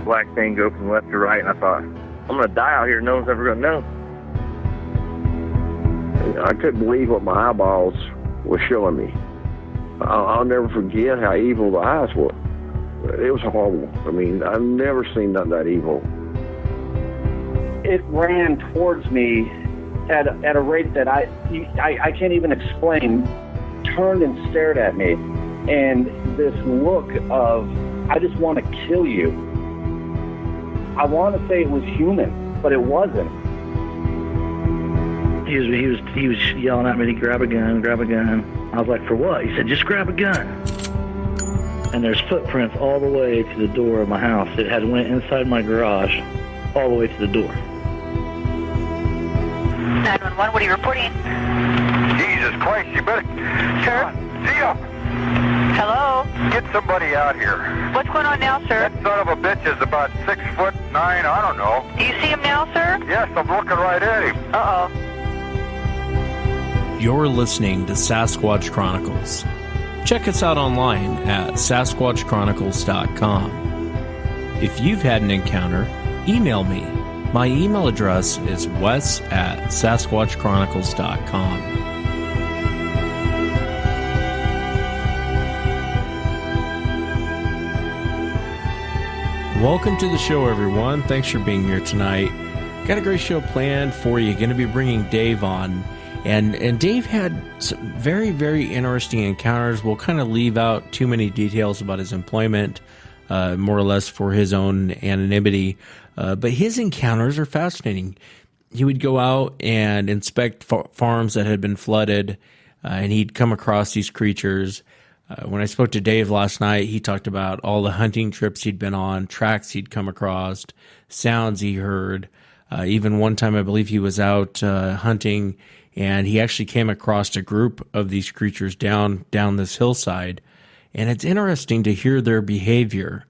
black thing go from left to right, and I thought, I'm going to die out here. No one's ever going to know. I couldn't believe what my eyeballs were showing me. I'll never forget how evil the eyes were. It was horrible. I mean, I've never seen nothing that evil. It ran towards me at a rate that I can't even explain. Turned and stared at me, and this look of, I just want to kill you. I want to say it was human, but it wasn't. He was yelling at me to grab a gun, grab a gun. I was like, for what? He said, just grab a gun. And there's footprints all the way to the door of my house. It had went inside my garage, all the way to the door. 911, what are you reporting? Jesus Christ, you better... Sir? See ya! Hello? Get somebody out here. What's going on now, sir? That son of a bitch is about 6'9", I don't know. Do you see him now, sir? Yes, I'm looking right at him. Uh-oh. You're listening to Sasquatch Chronicles. Check us out online at sasquatchchronicles.com. If you've had an encounter, email me. My email address is wes@sasquatchchronicles.com. Welcome to the show, everyone. Thanks for being here tonight. Got a great show planned for you. Going to be bringing Dave on. And Dave had some very, very interesting encounters. We'll kind of leave out too many details about his employment, more or less for his own anonymity. But his encounters are fascinating. He would go out and inspect farms that had been flooded, and he'd come across these creatures. When I spoke to Dave last night, he talked about all the hunting trips he'd been on, tracks he'd come across, sounds he heard. Even one time, I believe he was out hunting, and he actually came across a group of these creatures down this hillside. And it's interesting to hear their behavior.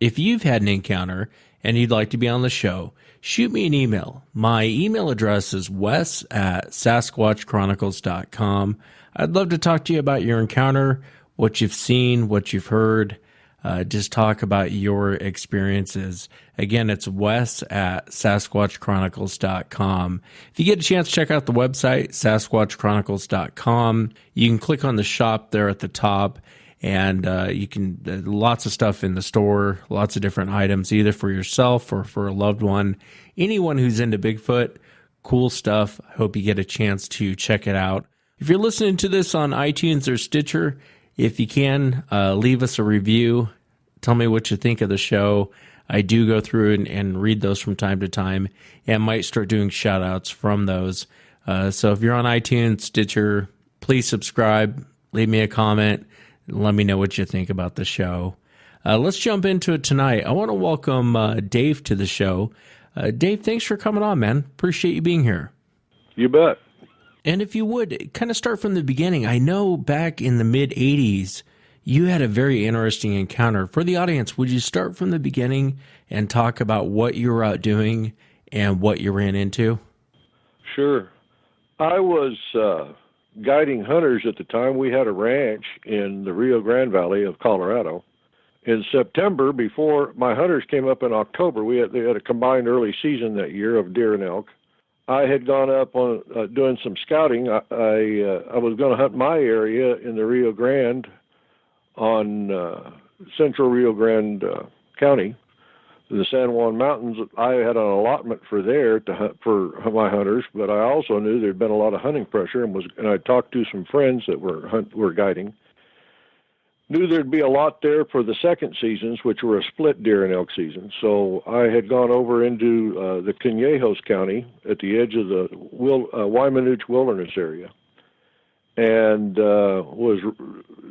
If you've had an encounter and you'd like to be on the show, shoot me an email. My email address is wes@sasquatchchronicles.com. I'd love to talk to you about your encounter, what you've seen, what you've heard. Just talk about your experiences. Again, it's wes@sasquatchchronicles.com. If you get a chance, check out the website, sasquatchchronicles.com. You can click on the shop there at the top, and you can lots of stuff in the store, lots of different items, either for yourself or for a loved one. Anyone who's into Bigfoot, cool stuff. I hope you get a chance to check it out. If you're listening to this on iTunes or Stitcher, if you can, leave us a review. Tell me what you think of the show. I do go through and read those from time to time, and might start doing shout-outs from those. So if you're on iTunes, Stitcher, please subscribe, leave me a comment, and let me know what you think about the show. Let's jump into it tonight. I want to welcome Dave to the show. Dave, thanks for coming on, man. Appreciate you being here. You bet. And if you would, kind of start from the beginning. I know back in the mid-'80s, you had a very interesting encounter. For the audience, would you start from the beginning and talk about what you were out doing and what you ran into? Sure. I was guiding hunters at the time. We had a ranch in the Rio Grande Valley of Colorado. In September, before my hunters came up in October, they had a combined early season that year of deer and elk. I had gone up on doing some scouting. I was going to hunt my area in the Rio Grande on central Rio Grande County, the San Juan Mountains. I had an allotment for there to hunt for my hunters, but I also knew there'd been a lot of hunting pressure, and I talked to some friends that were guiding. Knew there'd be a lot there for the second seasons, which were a split deer and elk season. So I had gone over into the Cañejos County at the edge of the Waimanooch Wilderness area. And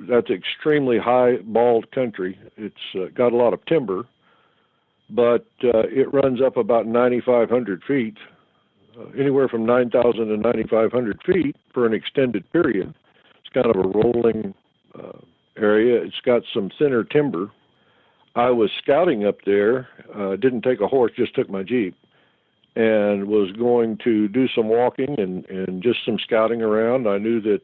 that's extremely high, bald country. It's got a lot of timber, but it runs up about 9,500 feet, anywhere from 9,000 to 9,500 feet for an extended period. It's kind of a rolling area. It's got some thinner timber. I was scouting up there, didn't take a horse, just took my Jeep, and was going to do some walking and just some scouting around. I knew that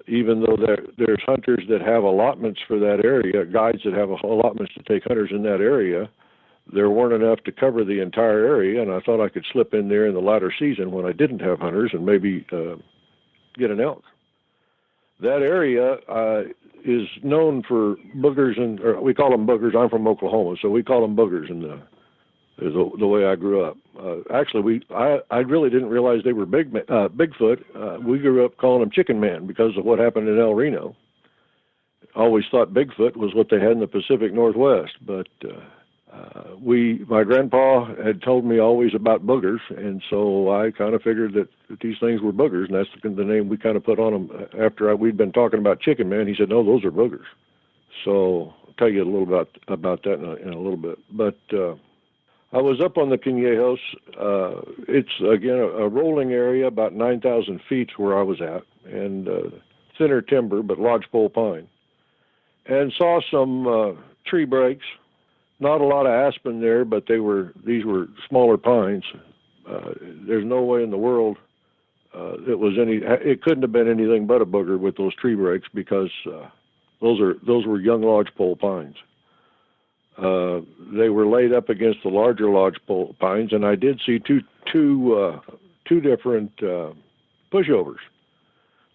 even though there's hunters that have allotments for that area, guides that have allotments to take hunters in that area, there weren't enough to cover the entire area, and I thought I could slip in there in the latter season when I didn't have hunters and maybe get an elk. That area is known for boogers, or we call them boogers. I'm from Oklahoma, so we call them boogers in the way I grew up. Actually, I really didn't realize they were Bigfoot. We grew up calling them Chicken Man because of what happened in El Reno. Always thought Bigfoot was what they had in the Pacific Northwest, but my grandpa had told me always about boogers, and so I kind of figured that these things were boogers, and that's the name we kind of put on them after we'd been talking about Chicken Man. He said, no, those are boogers. So I'll tell you a little about that in a little bit. But I was up on the Quinejos. It's, again, a rolling area, about 9,000 feet where I was at, and thinner timber, but lodgepole pine. And saw some tree breaks. Not a lot of aspen there, but these were smaller pines. There's no way in the world it couldn't have been anything but a booger with those tree breaks, because those were young lodgepole pines. They were laid up against the larger lodgepole pines, and I did see two different pushovers,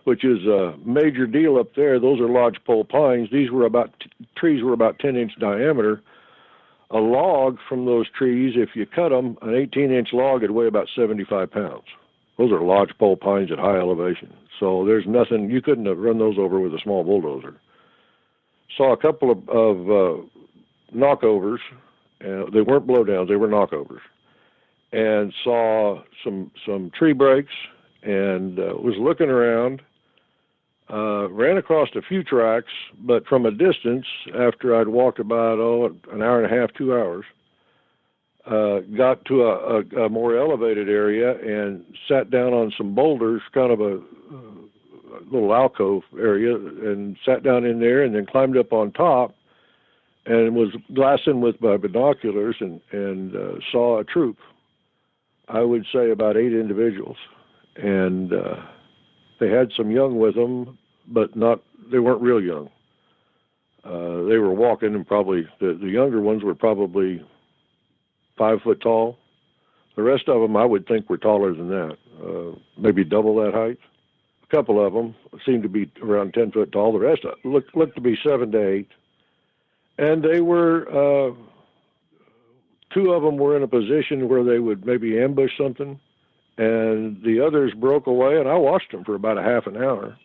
which is a major deal up there. Those are lodgepole pines. Trees were about 10-inch diameter. A log from those trees, if you cut them, an 18-inch log would weigh about 75 pounds. Those are lodgepole pines at high elevation. So there's nothing, you couldn't have run those over with a small bulldozer. Saw a couple of knockovers. They weren't blowdowns, they were knockovers. And saw some tree breaks, and was looking around. Ran across a few tracks, but from a distance, after I'd walked about an hour and a half, 2 hours, got to a more elevated area and sat down on some boulders, kind of a little alcove area, and sat down in there, and then climbed up on top and was glassing with my binoculars and saw a troop. I would say about 8 individuals, and they had some young with them, but they weren't real young. They were walking, and probably the younger ones were probably 5 foot tall. The rest of them I would think were taller than that, maybe double that height. A couple of them seemed to be around 10 foot tall. The rest looked to be 7 to 8. And they were, 2 of them were in a position where they would maybe ambush something, and the others broke away, and I watched them for about a half an hour.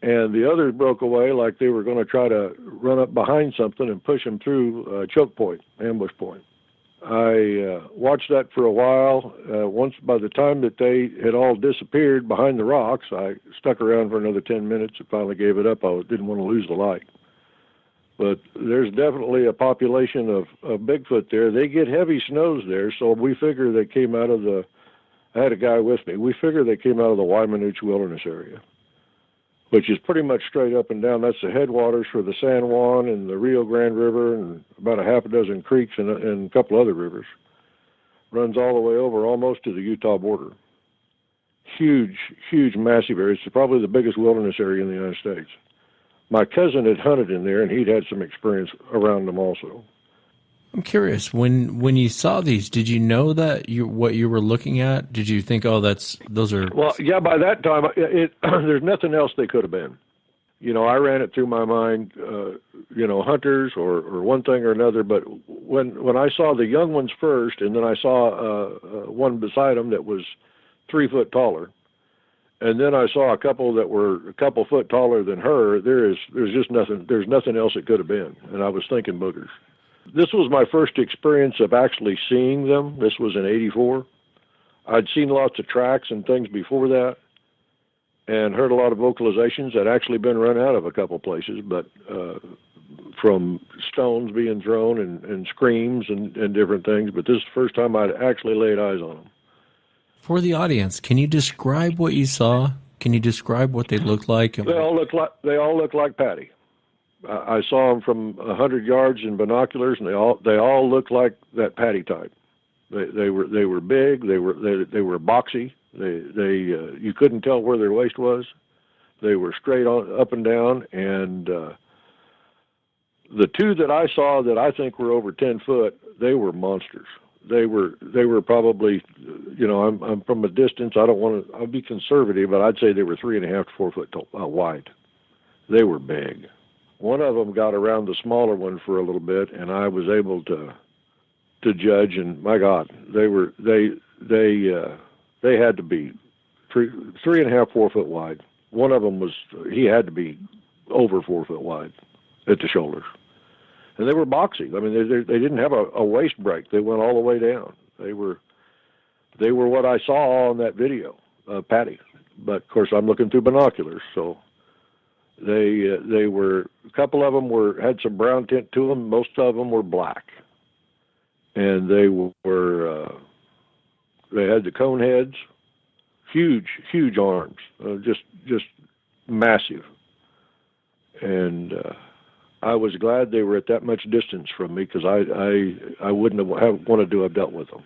And the others broke away like they were going to try to run up behind something and push them through a choke point, ambush point. I watched that for a while. Once, by the time that they had all disappeared behind the rocks, I stuck around for another 10 minutes and finally gave it up. I didn't want to lose the light. But there's definitely a population of Bigfoot there. They get heavy snows there, so we figure they came out of I had a guy with me. We figure they came out of the Waimanooch Wilderness area, which is pretty much straight up and down. That's the headwaters for the San Juan and the Rio Grande River and about a half a dozen creeks and a couple other rivers. Runs all the way over almost to the Utah border. Huge, huge, massive area. It's probably the biggest wilderness area in the United States. My cousin had hunted in there, and he'd had some experience around them also. I'm curious, when you saw these, did you know that what you were looking at? Did you think, those are... Well, yeah, by that time, there's nothing else they could have been. I ran it through my mind, hunters or one thing or another, but when I saw the young ones first, and then I saw one beside them that was 3 foot taller, and then I saw a couple that were a couple foot taller than her, there's nothing else it could have been, and I was thinking boogers. This was my first experience of actually seeing them. This was in '84. I'd seen lots of tracks and things before that and heard a lot of vocalizations that actually been run out of a couple places, but from stones being thrown and screams and different things. But this is the first time I'd actually laid eyes on them. For the audience, can you describe what you saw? Can you describe what they looked like? They all look like Patty. I saw them from 100 yards in binoculars, and they all looked like that Patty type. They were big. They were boxy. You couldn't tell where their waist was. They were straight on, up and down, and the two that I saw that I think were over 10 foot, they were monsters. They were probably, I'm from a distance. I'll be conservative, but I'd say they were 3.5 to 4 foot wide. They were big. One of them got around the smaller one for a little bit, and I was able to judge. And my God, they had to be 3.5, 4 foot wide. One of them he had to be over 4 foot wide at the shoulders. And they were boxy. I mean, they didn't have a waist break. They went all the way down. They were what I saw on that video, Patty. But of course, I'm looking through binoculars. So they were, a couple of them had some brown tint to them. Most of them were black, and they had the cone heads, huge arms, just massive, and. I was glad they were at that much distance from me, because I wouldn't have wanted to have dealt with them.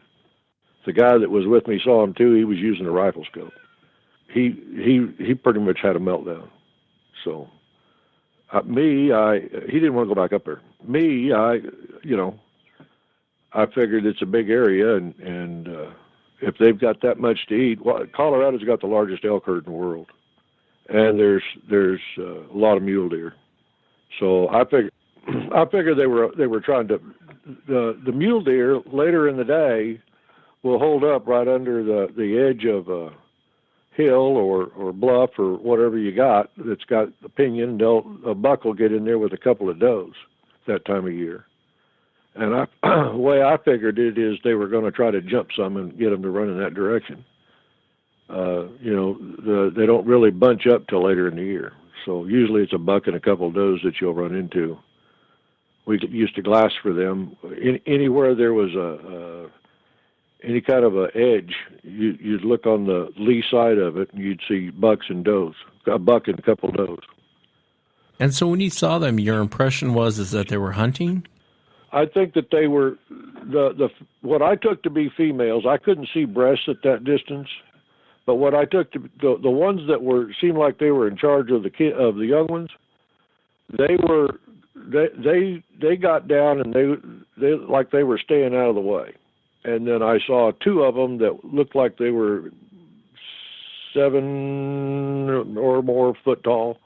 The guy that was with me saw him too. He was using a rifle scope. He pretty much had a meltdown. So he didn't want to go back up there. I figured it's a big area, and if they've got that much to eat, Colorado's got the largest elk herd in the world, and there's a lot of mule deer. So I figure they were trying to, the mule deer later in the day will hold up right under the edge of a hill or bluff or whatever you got that's got a pinion. A buck will get in there with a couple of does that time of year. And the way I figured it is they were going to try to jump some and get them to run in that direction. They don't really bunch up till later in the year. So usually it's a buck and a couple of does that you'll run into. We used to glass for them. Anywhere there was any kind of a edge, you'd look on the lee side of it, and you'd see bucks and does, a buck and a couple of does. And so when you saw them, your impression is that they were hunting? I think that they were what I took to be females. I couldn't see breasts at that distance. But what I took to the ones that seemed like they were in charge of the young ones, they got down and they like they were staying out of the way. And then I saw two of them that looked like they were 7 or more foot tall,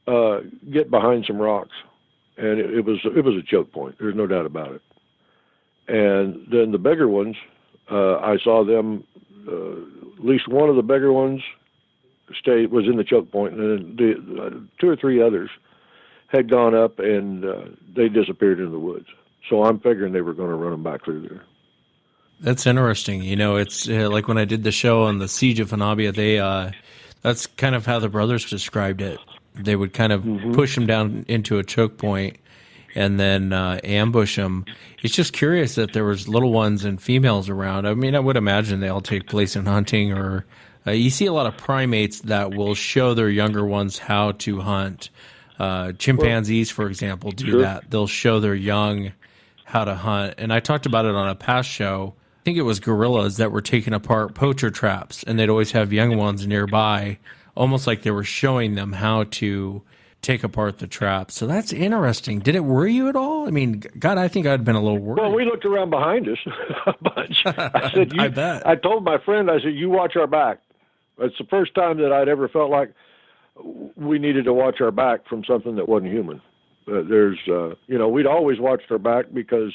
get behind some rocks, and it was a choke point. There's no doubt about it. And then the bigger ones, I saw them. At least one of the bigger ones was in the choke point, and then the 2 or 3 others had gone up, and they disappeared into the woods. So I'm figuring they were going to run them back through there. That's interesting. It's like when I did the show on the Siege of Fanabia, that's kind of how the brothers described it. They would kind of push them down into a choke point and then ambush them. It's just curious that there was little ones and females around. I mean, I would imagine they all take place in hunting, or you see a lot of primates that will show their younger ones how to hunt. Chimpanzees, for example, do that. They'll show their young how to hunt. And I talked about it on a past show. I think it was gorillas that were taking apart poacher traps, and they'd always have young ones nearby, almost like they were showing them how to take apart the trap. So that's interesting. Did it worry you at all? I mean, God, I think I'd been a little worried. Well, we looked around behind us a bunch. I said, I bet. I told my friend, I said, you watch our back. It's the first time that I'd ever felt like we needed to watch our back from something that wasn't human. We'd always watched our back because,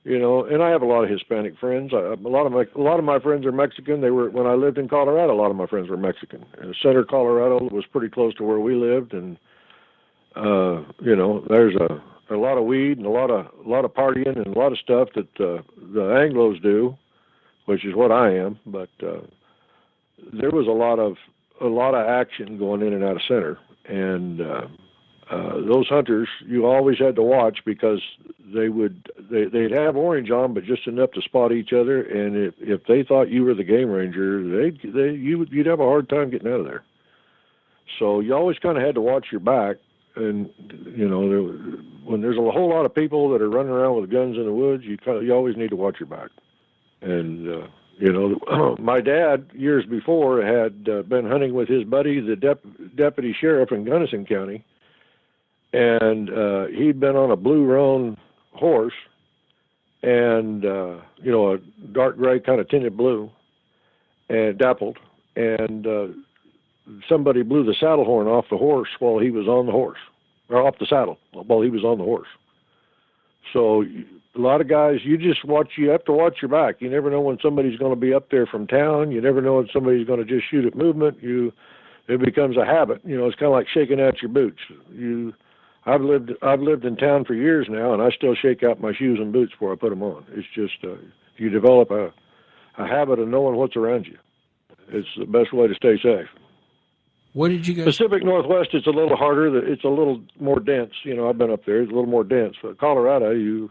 and I have a lot of Hispanic friends. A lot of my friends are Mexican. When I lived in Colorado, a lot of my friends were Mexican. Center Colorado was pretty close to where we lived, and there's a lot of weed and a lot of partying and a lot of stuff that the Anglos do, which is what I am. But there was a lot of action going in and out of center, and those hunters you always had to watch, because they'd have orange on, but just enough to spot each other. And if they thought you were the game ranger, you'd have a hard time getting out of there. So you always kind of had to watch your back. And when there's a whole lot of people that are running around with guns in the woods, you always need to watch your back. And You know, my dad, years before, had been hunting with his buddy, the deputy sheriff in Gunnison County, and he'd been on a blue roan horse, and, you know, a dark gray kind of tinted blue, and dappled, and somebody blew the saddle horn off the horse while he was on the horse, or off the saddle while he was on the horse. So a lot of guys, you have to watch your back. You never know when somebody's going to be up there from town. You never know when somebody's going to just shoot at movement. It becomes a habit. You know, it's kind of like shaking out your boots. I've lived in town for years now, and I still shake out my shoes and boots before I put them on. It's just you develop a habit of knowing what's around you. It's the best way to stay safe. What did you guys? Pacific Northwest, it's a little harder. It's a little more dense. You know, I've been up there. It's a little more dense. But Colorado, you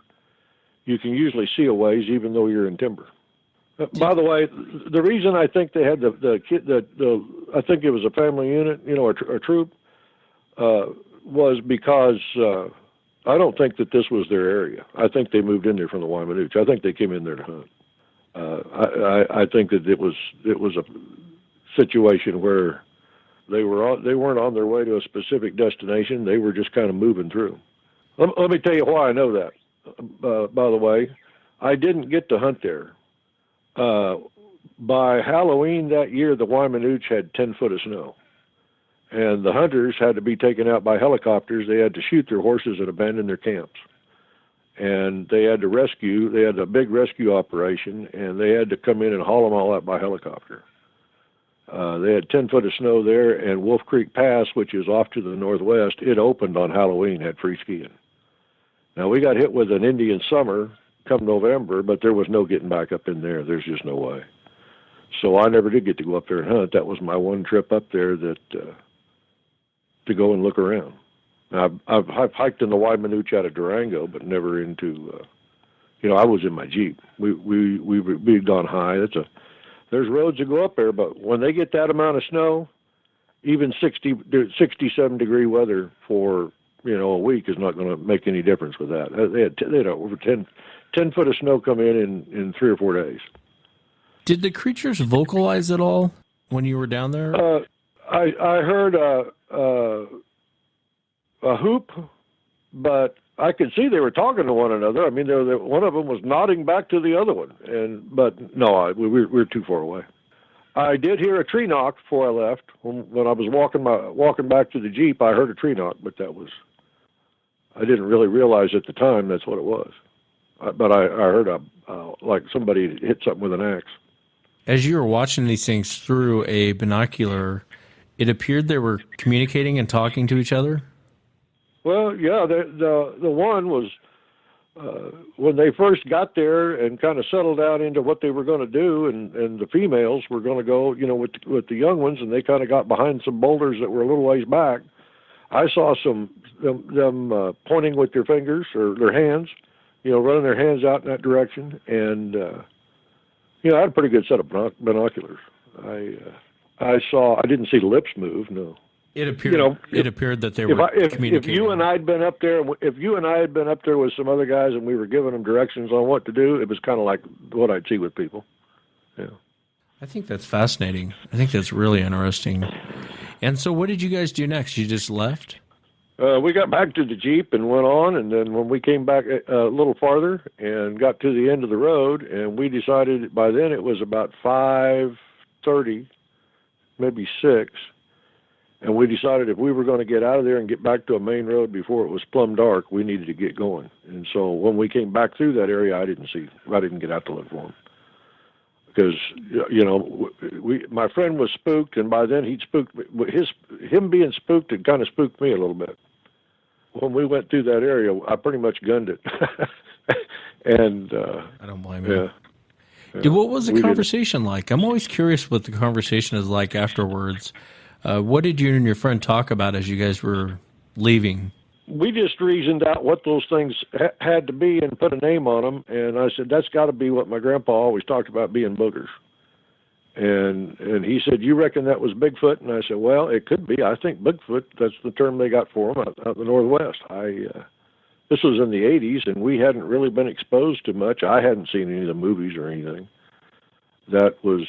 can usually see a ways, even though you're in timber. By the way, the reason I think they had I think it was a family unit, you know, a troop, was because I don't think that this was their area. I think they moved in there from the Waimanooch. I think they came in there to hunt. I think that it was a situation where they weren't on their way to a specific destination. They were just kind of moving through. Let me tell you why I know that. By the way, I didn't get to hunt there. By Halloween that year, the Waimanooch had 10 foot of snow, and the hunters had to be taken out by helicopters. They had to shoot their horses and abandon their camps, and they had to rescue. They had a big rescue operation, and they had to come in and haul them all out by helicopter. They had 10 foot of snow there, and Wolf Creek Pass, which is off to the northwest, it opened on Halloween, had free skiing. Now, we got hit with an Indian summer come November, but there was no getting back up in there. There's just no way. So I never did get to go up there and hunt. That was my one trip up there that to go and look around. Now, I've hiked in the Waimanooch out of Durango, but never into, you know, I was in my Jeep. We'd gone high. There's roads that go up there, but when they get that amount of snow, even 67 degree weather for, you know, a week is not going to make any difference with that. They had over 10 foot of snow come in 3 or 4 days. Did the creatures vocalize at all when you were down there? I heard a hoop, but I could see they were talking to one another. I mean, one of them was nodding back to the other one, but no, we were too far away. I did hear a tree knock before I left. When I was walking back to the Jeep, I heard a tree knock, but I didn't really realize at the time that's what it was. But I heard like somebody hit something with an axe. As you were watching these things through a binocular, it appeared they were communicating and talking to each other? Well, yeah, the one was, when they first got there and kind of settled down into what they were going to do, and the females were going to go, you know, with the young ones, and they kind of got behind some boulders that were a little ways back. I saw them pointing with their fingers or their hands, you know, running their hands out in that direction, and you know, I had a pretty good set of binoculars. I didn't see lips move, no. It appeared, you know, it appeared that they were communicating. If you and I had been up there, with some other guys, and we were giving them directions on what to do, it was kind of like what I'd see with people. Yeah. I think that's fascinating. I think that's really interesting. And so, what did you guys do next? You just left? We got back to the Jeep and went on, and then when we came back a little farther and got to the end of the road, and we decided by then it was about 5:30, maybe 6. And we decided if we were going to get out of there and get back to a main road before it was plumb dark, we needed to get going. And so when we came back through that area, I didn't get out to look for him. Because, you know, my friend was spooked, and by then he'd spooked. Him being spooked had kind of spooked me a little bit. When we went through that area, I pretty much gunned it. And I don't blame you. Yeah. What was the conversation like? I'm always curious what the conversation is like afterwards. What did you and your friend talk about as you guys were leaving? We just reasoned out what those things had to be and put a name on them. And I said, that's got to be what my grandpa always talked about, being boogers. And he said, you reckon that was Bigfoot? And I said, well, it could be. I think Bigfoot, that's the term they got for them out in the Northwest. This was in the 80s, and we hadn't really been exposed to much. I hadn't seen any of the movies or anything. that was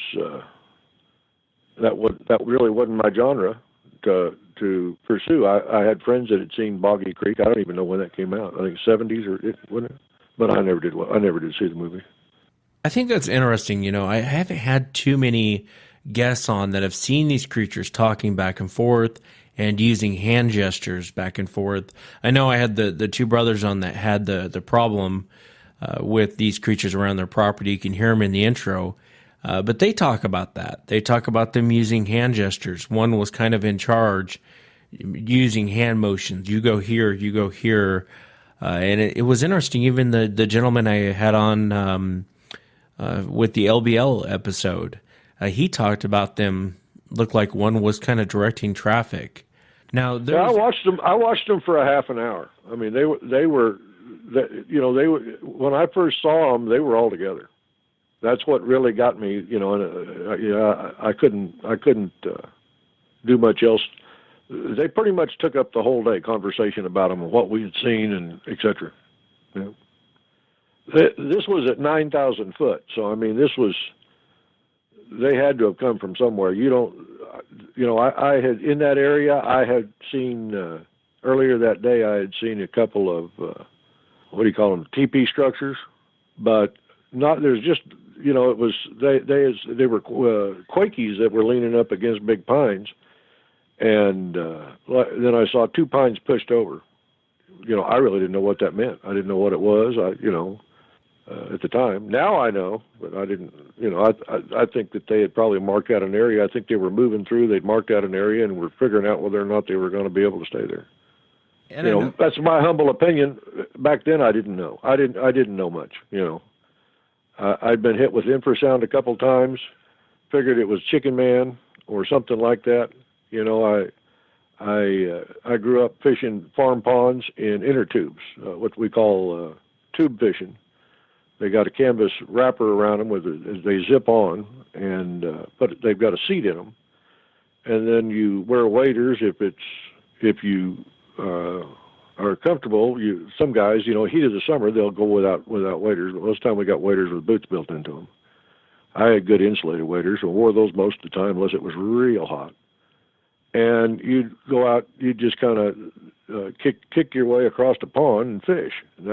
that really wasn't my genre to pursue. I had friends that had seen Boggy Creek. I don't even know when that came out. I think 70s or wasn't it? But I never did. I never did see the movie. I think that's interesting. You know, I haven't had too many guests on that have seen these creatures talking back and forth and using hand gestures back and forth. I know I had the two brothers on that had the problem with these creatures around their property. You can hear them in the intro. But they talk about that. They talk about them using hand gestures. One was kind of in charge, using hand motions. You go here, you go here. And it was interesting. Even the gentleman I had on with the LBL episode, he talked about them. Looked like one was kind of directing traffic. Now, I watched them. I watched them for a half an hour. I mean, they were, when I first saw them, they were all together. That's what really got me, and I couldn't do much else. They pretty much took up the whole day, conversation about them and what we had seen and et cetera. Yeah. This was at 9,000 foot, so I mean, they had to have come from somewhere. I had in that area. I had seen earlier that day. I had seen a couple of what do you call them, teepee structures, but not. There's just. It was they were Quakies that were leaning up against big pines, and then I saw two pines pushed over. I really didn't know what that meant. I didn't know what it was. At the time. Now I know, but I didn't. I think that they had probably marked out an area. I think they were moving through. They'd marked out an area and were figuring out whether or not they were going to be able to stay there. And that's my humble opinion. Back then, I didn't know. I didn't know much. I'd been hit with infrasound a couple times, figured it was Chicken Man or something like that. I grew up fishing farm ponds in inner tubes, what we call tube fishing. They got a canvas wrapper around them as they zip on, but they've got a seat in them. And then you wear waders if you are comfortable. Some guys, heat of the summer, they'll go without waders. Most of the time we got waders with boots built into them. I had good insulated waders and wore those most of the time unless it was real hot. And you'd go out, you'd just kind of kick your way across the pond and fish. And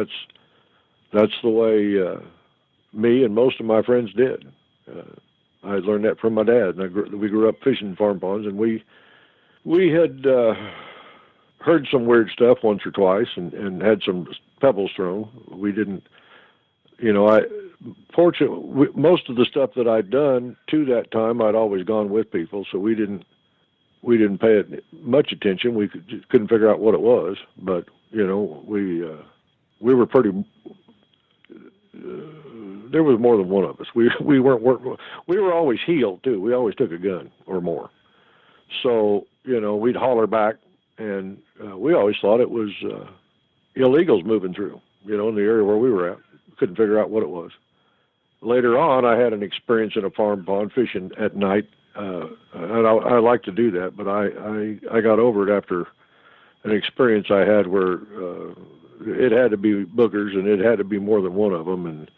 that's the way me and most of my friends did. I learned that from my dad. And we grew up fishing farm ponds, and we had heard some weird stuff once or twice and had some pebbles thrown. We didn't, fortunately, most of the stuff that I'd done to that time, I'd always gone with people, so we didn't pay it much attention. We couldn't figure out what it was, but we were pretty. There was more than one of us. We were always heeled too. We always took a gun or more. So we'd holler back, and we always thought it was illegals moving through. In the area where we were at, couldn't figure out what it was. Later on, I had an experience in a farm pond fishing at night, and I like to do that, but I got over it after an experience I had where it had to be boogers, and it had to be more than one of them, and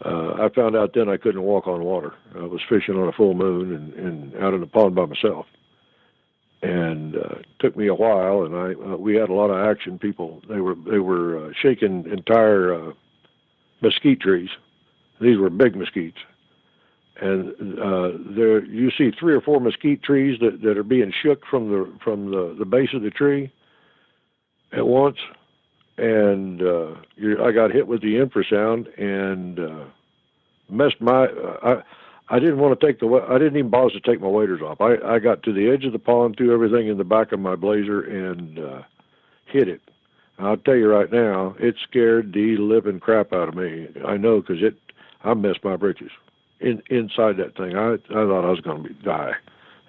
I found out then I couldn't walk on water. I was fishing on a full moon and out in the pond by myself, and it took me a while, and we had a lot of action. People, they were shaking entire mesquite trees. These were big mesquites, and there you see 3 or 4 mesquite trees that are being shook from the base of the tree at once. And I got hit with the infrasound and messed my. I didn't want to I didn't even bother to take my waders off. I got to the edge of the pond, threw everything in the back of my blazer, and hit it. I'll tell you right now, it scared the living crap out of me. I know, because I messed my britches inside that thing. I thought I was going to die.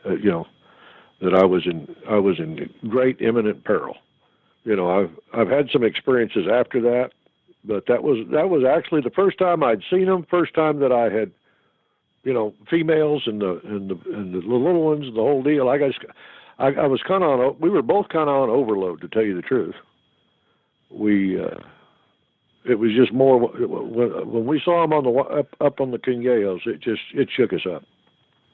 That I was in great imminent peril. I've had some experiences after that, but that was actually the first time I'd seen them. First time that I had, females and the little ones, the whole deal. I was kind of on. We were both kind of on overload, to tell you the truth. it was just more when we saw them on the up on the Chingallos, it shook us up.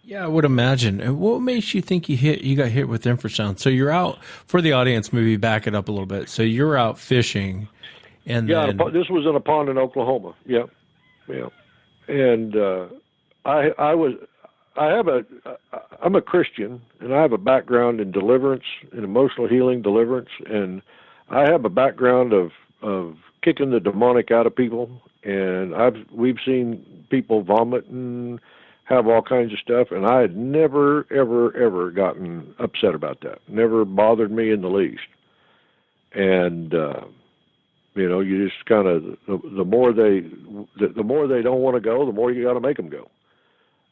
Yeah, I would imagine. And what makes you think you got hit with infrasound? So you're out, for the audience, maybe back it up a little bit. So you're out fishing, and then this was in a pond in Oklahoma. Yeah, and I'm a Christian, and I have a background in deliverance, in emotional healing, deliverance, and I have a background of kicking the demonic out of people, and we've seen people vomit and have all kinds of stuff, and I had never, ever gotten upset about that. Never bothered me in the least. And you just kind of the more they don't want to go, the more you got to make them go.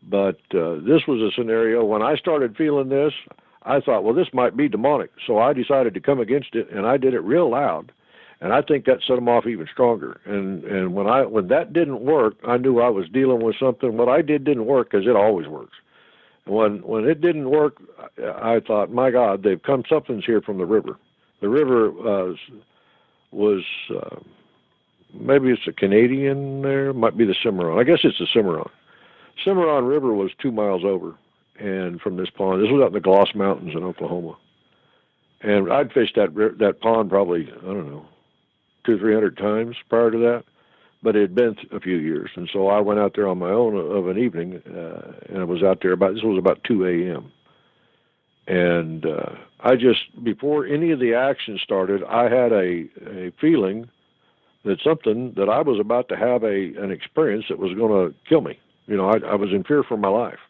But this was a scenario when I started feeling this, I thought, well, this might be demonic. So I decided to come against it, and I did it real loud. And I think that set them off even stronger. And when that didn't work, I knew I was dealing with something. What I did didn't work, because it always works. And when it didn't work, I thought, my God, something's here from the river. The river was maybe it's a Canadian there, might be the Cimarron. I guess it's the Cimarron. Cimarron River was 2 miles over, and from this pond. This was out in the Gloss Mountains in Oklahoma. And I'd fished that pond probably, I don't know, 200-300 times prior to that, but it had been a few years. And so I went out there on my own of an evening, and I was out there this was about 2 a.m. And before any of the action started, I had a feeling that I was about to have an experience that was going to kill me. I was in fear for my life.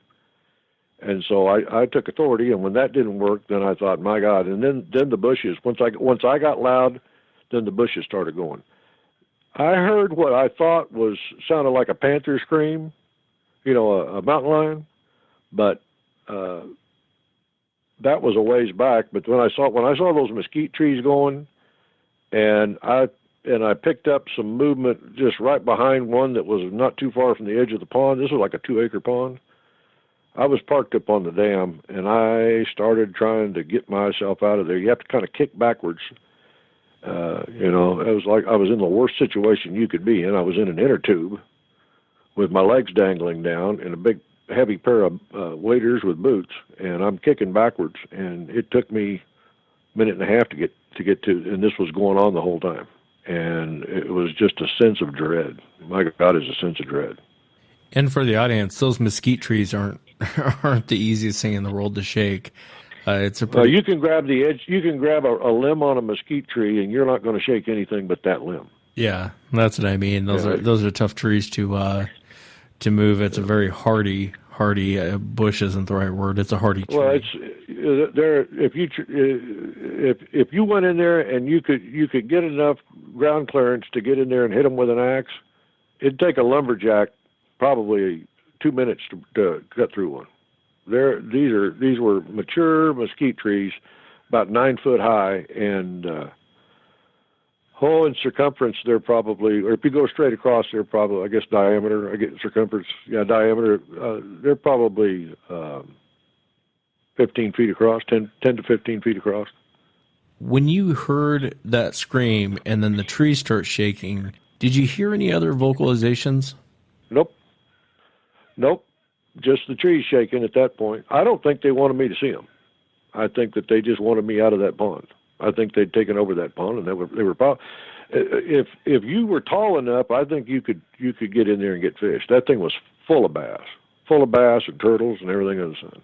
And so I took authority, and when that didn't work, then I thought, my God. And then the bushes, once I got loud, then the bushes started going. I heard what I thought sounded like a panther scream, a mountain lion, but that was a ways back. But when I saw those mesquite trees going, and I picked up some movement just right behind one that was not too far from the edge of the pond. This was like a 2-acre pond. I was parked up on the dam, and I started trying to get myself out of there. You have to kind of kick backwards. It was like I was in the worst situation you could be in. I was in an inner tube with my legs dangling down and a big, heavy pair of waders with boots, and I'm kicking backwards. And it took me a minute and a half to get to, and this was going on the whole time. And it was just a sense of dread. My God, it's a sense of dread. And for the audience, those mesquite trees aren't the easiest thing in the world to shake. You can grab the edge. You can grab a limb on a mesquite tree, and you're not going to shake anything but that limb. Yeah, that's what I mean. Those are tough trees to move. It's a very hardy bush isn't the right word. It's a hardy tree. Well, it's there. If you went in there and you could get enough ground clearance to get in there and hit them with an axe, it'd take a lumberjack probably 2 minutes to cut through one. These were mature mesquite trees, about 9 foot high, and in circumference they're probably, or if you go straight across, they're probably, I guess diameter. I get circumference, diameter. They're probably 15 feet across, 10 to 15 feet across. When you heard that scream and then the trees start shaking, did you hear any other vocalizations? Nope. Just the trees shaking at that point. I don't think they wanted me to see them. I think that they just wanted me out of that pond. I think they'd taken over that pond, and they were if you were tall enough, I think you could get in there and get fish. That thing was full of bass and turtles and everything under the sun.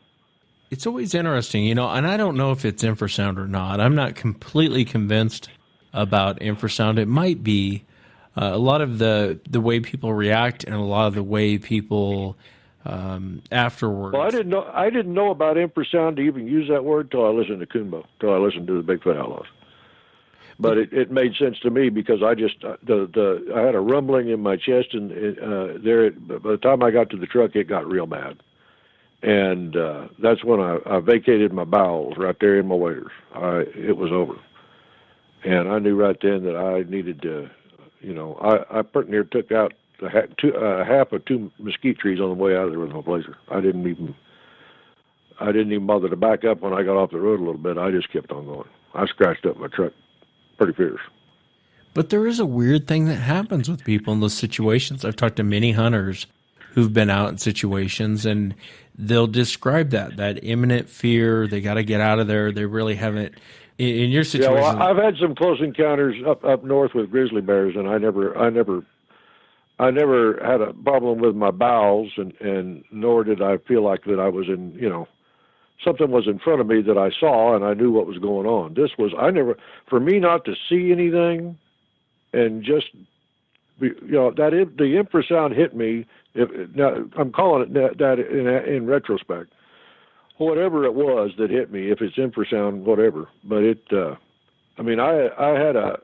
It's always interesting, and I don't know if it's infrasound or not. I'm not completely convinced about infrasound. It might be a lot of the way people react and a lot of the way people afterwards. Well, I didn't know about infrasound to even use that word till I listened to Kunbo, till I listened to the Bigfoot Outlaws. But it made sense to me because I just I had a rumbling in my chest, and by the time I got to the truck, it got real bad, and that's when I vacated my bowels right there in my waders. It was over, and I knew right then that I needed to, I pretty near took out half of 2 mesquite trees on the way out of there with my blazer. I didn't even bother to back up when I got off the road a little bit. I just kept on going. I scratched up my truck pretty fierce. But there is a weird thing that happens with people in those situations. I've talked to many hunters who've been out in situations, and they'll describe that imminent fear. They got to get out of there. They really haven't. In your situation, yeah, well, I've had some close encounters up north with grizzly bears, and I never had a problem with my bowels, and nor did I feel like that I was in, something was in front of me that I saw, and I knew what was going on. For me not to see anything, and just, the infrasound hit me. Now I'm calling it that in retrospect. Whatever it was that hit me, if it's infrasound, whatever. But I had a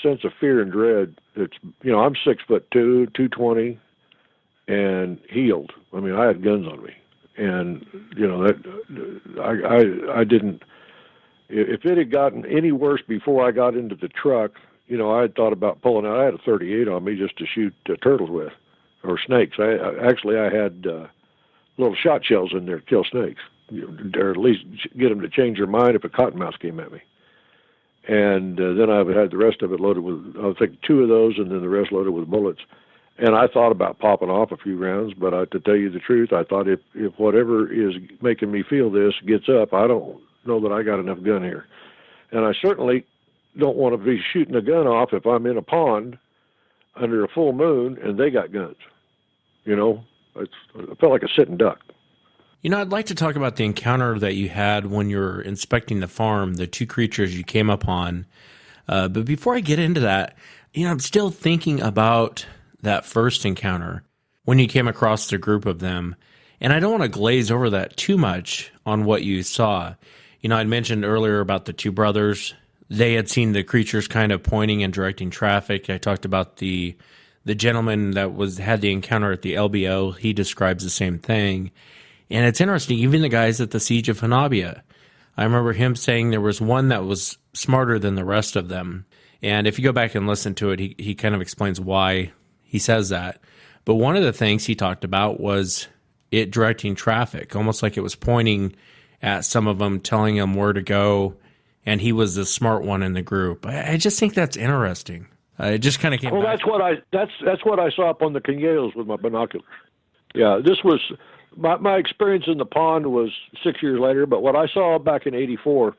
sense of fear and dread. It's, I'm 6'2", 220, and healed. I mean, I had guns on me, and I didn't. If it had gotten any worse before I got into the truck, I had thought about pulling out. I had a 38 on me just to shoot turtles with, or snakes. I had little shot shells in there to kill snakes, or at least get them to change their mind if a cottonmouth came at me. And then I had the rest of it loaded with, I think, 2 of those, and then the rest loaded with bullets. And I thought about popping off a few rounds, but to tell you the truth, I thought if whatever is making me feel this gets up, I don't know that I got enough gun here. And I certainly don't want to be shooting a gun off if I'm in a pond under a full moon and they got guns. I felt like a sitting duck. I'd like to talk about the encounter that you had when you were inspecting the farm, the 2 creatures you came upon. But before I get into that, I'm still thinking about that first encounter when you came across the group of them. And I don't want to glaze over that too much on what you saw. I'd mentioned earlier about the 2 brothers. They had seen the creatures kind of pointing and directing traffic. I talked about the gentleman that had the encounter at the LBO. He describes the same thing. And it's interesting, even the guys at the Siege of Hanabia. I remember him saying there was one that was smarter than the rest of them. And if you go back and listen to it, he kind of explains why he says that. But one of the things he talked about was it directing traffic, almost like it was pointing at some of them, telling them where to go, and he was the smart one in the group. I just think that's interesting. It just kind of came back. That's what I saw up on the Canellos with my binoculars. Yeah, this was my experience in the pond was 6 years later, but what I saw back in '84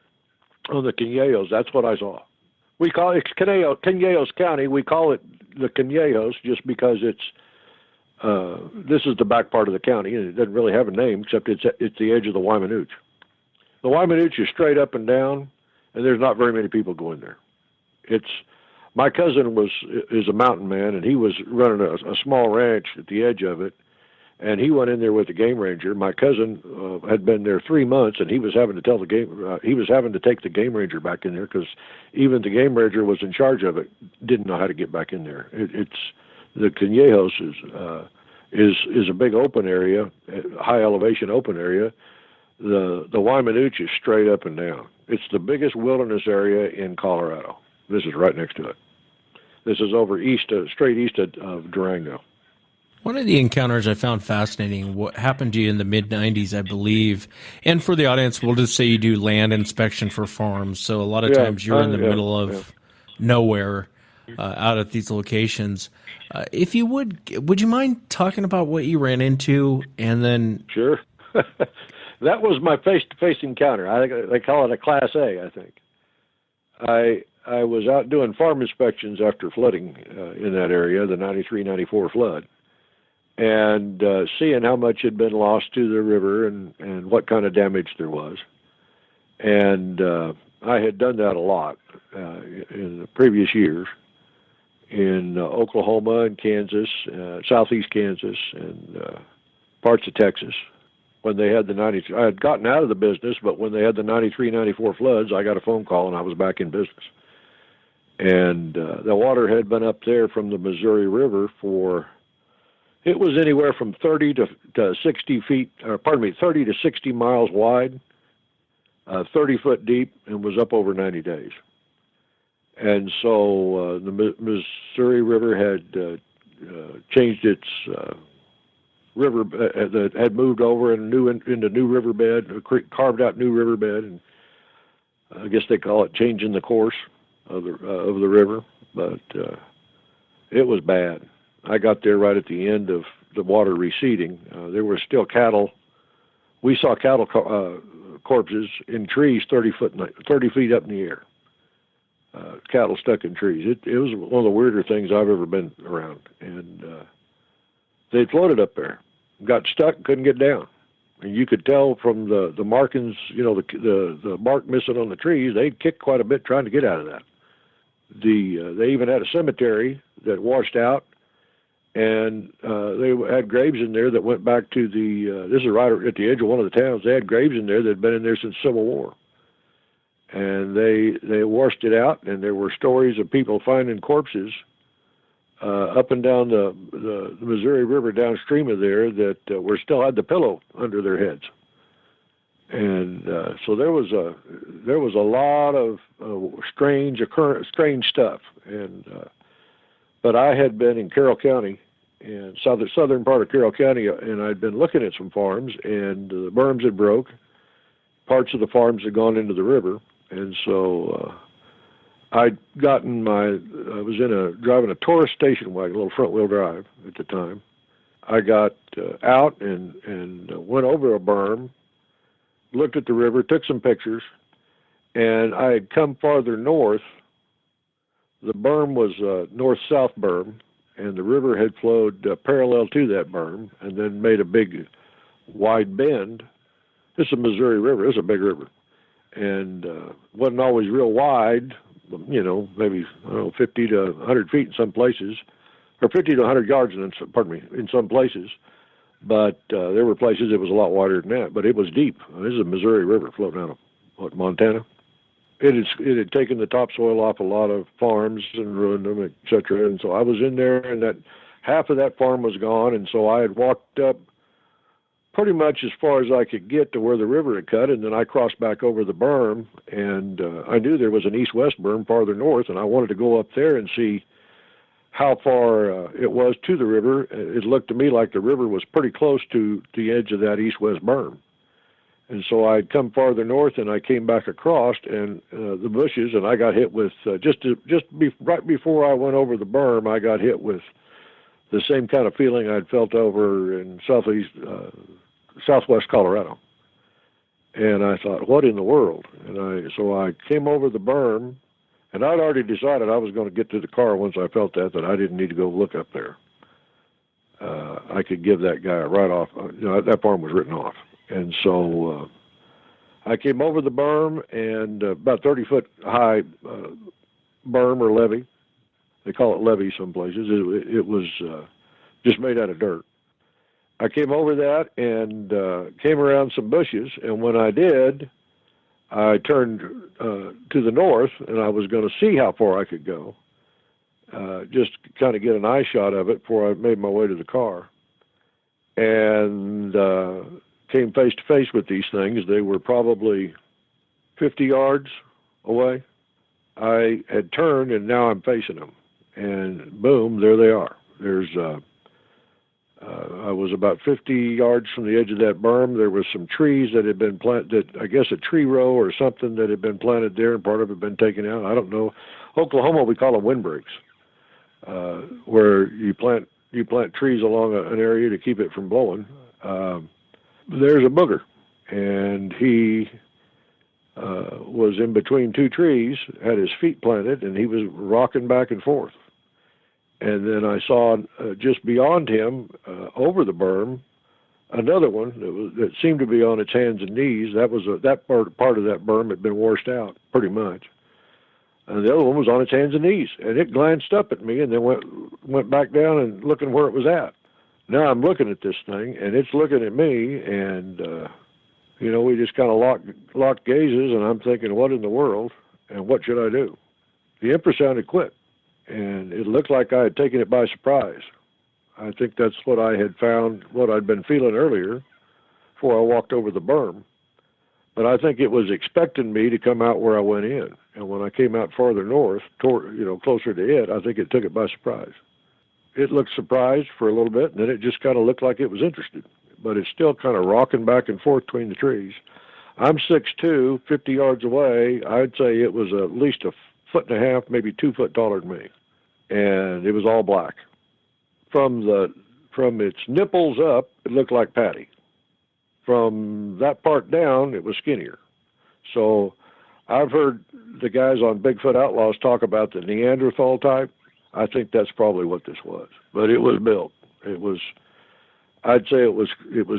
on the Canellos, that's what I saw. We call it Canellos County. We call it the Canellos just because it's this is the back part of the county, and it doesn't really have a name except it's the edge of the Waimanooch. The Waimanooch is straight up and down, and there's not very many people going there. My cousin is a mountain man, and he was running a small ranch at the edge of it, and he went in there with the game ranger. My cousin had been there 3 months, and he was having to take the game ranger back in there because even the game ranger was in charge of it didn't know how to get back in there. The Canellos is a big open area, high elevation open area. The Waimanooch is straight up and down. It's the biggest wilderness area in Colorado. This is right next to it. This is straight east of Durango. One of the encounters I found fascinating, what happened to you in the mid-'90s, I believe. And for the audience, we'll just say you do land inspection for farms. So a lot of times you're in the middle of nowhere out at these locations. If you would you mind talking about what you ran into and then... Sure. That was my face-to-face encounter. I think they call it a Class A, I think. I was out doing farm inspections after flooding in that area, the 93-94 flood, and seeing how much had been lost to the river and what kind of damage there was. And I had done that a lot in the previous years in Oklahoma and Kansas, southeast Kansas, and parts of Texas. When they had I had gotten out of the business, but when they had the 93-94 floods, I got a phone call and I was back in business. And the water had been up there from the Missouri River it was anywhere from 30 to 60 feet, 30 to 60 miles wide, 30 foot deep, and was up over 90 days. And so the Missouri River had changed its river that had moved over into new riverbed, carved out new riverbed, and I guess they call it changing the course of the river, but it was bad. I got there right at the end of the water receding. There were still cattle. We saw cattle corpses in trees 30 feet up in the air. Cattle stuck in trees. It was one of the weirder things I've ever been around. And they floated up there, got stuck, couldn't get down. And you could tell from the markings, the bark missing on the trees, they'd kicked quite a bit trying to get out of that. They even had a cemetery that washed out, and they had graves in there that went back to this is right at the edge of one of the towns. They had graves in there that had been in there since Civil War. And they washed it out, and there were stories of people finding corpses up and down the Missouri River downstream of there that were still had the pillow under their heads. And so there was a lot of strange stuff. And but I had been in Carroll County, in southern part of Carroll County, and I'd been looking at some farms, and the berms had broke. Parts of the farms had gone into the river, and so I was driving a Taurus station wagon, a little front wheel drive at the time. I got out and went over a berm, looked at the river, took some pictures, and I had come farther north. The berm was a north-south berm, and the river had flowed parallel to that berm and then made a big, wide bend. This is a Missouri River. It's a big river. And wasn't always real wide, maybe 50 to 100 feet in some places, or 50 to 100 yards in some places. But there were places it was a lot wider than that. But it was deep. This is a Missouri River floating out of Montana. It had taken the topsoil off a lot of farms and ruined them, etc. And so I was in there, and that half of that farm was gone. And so I had walked up pretty much as far as I could get to where the river had cut, and then I crossed back over the berm, and I knew there was an east-west berm farther north, and I wanted to go up there and see how far it was to the river. It looked to me like the river was pretty close to the edge of that east-west berm. And so I'd come farther north, and I came back across, and the bushes, and I got hit with, right before I went over the berm, I got hit with the same kind of feeling I'd felt over in southwest Colorado. And I thought, what in the world? And so I came over the berm, and I'd already decided I was going to get to the car once I felt that I didn't need to go look up there. I could give that guy a write-off. That farm was written off. And so I came over the berm, and about 30-foot high berm or levee. They call it levee some places. It was just made out of dirt. I came over that and came around some bushes, and when I did, I turned to the north, and I was going to see how far I could go, just kind of get an eye shot of it before I made my way to the car. And came face to face with these things. They were probably 50 yards away. I had turned, and now I'm facing them. And boom, there they are. I was about 50 yards from the edge of that berm. There was some trees that had been planted, I guess a tree row or something that had been planted there, and part of it had been taken out. I don't know. Oklahoma, we call them windbreaks, where you plant trees along an area to keep it from blowing. There's a booger, and he was in between two trees, had his feet planted, and he was rocking back and forth. And then I saw just beyond him, over the berm, another one that seemed to be on its hands and knees. That part of that berm had been washed out pretty much, and the other one was on its hands and knees. And it glanced up at me and then went back down and looking where it was at. Now I'm looking at this thing, and it's looking at me, and we just kind of locked gazes, and I'm thinking, what in the world, and what should I do? The infrasound had quit. And it looked like I had taken it by surprise. I think that's what I had found, what I'd been feeling earlier before I walked over the berm. But I think it was expecting me to come out where I went in. And when I came out farther north, closer to it, I think it took it by surprise. It looked surprised for a little bit, and then it just kind of looked like it was interested. But it's still kind of rocking back and forth between the trees. I'm 6'2", 50 yards away. I'd say it was at least a foot and a half, maybe 2 foot taller than me, and it was all black. From its nipples up, it looked like Patty. From that part down, it was skinnier. So I've heard the guys on Bigfoot Outlaws talk about the Neanderthal type. I think that's probably what this was. But it was built. I'd say it was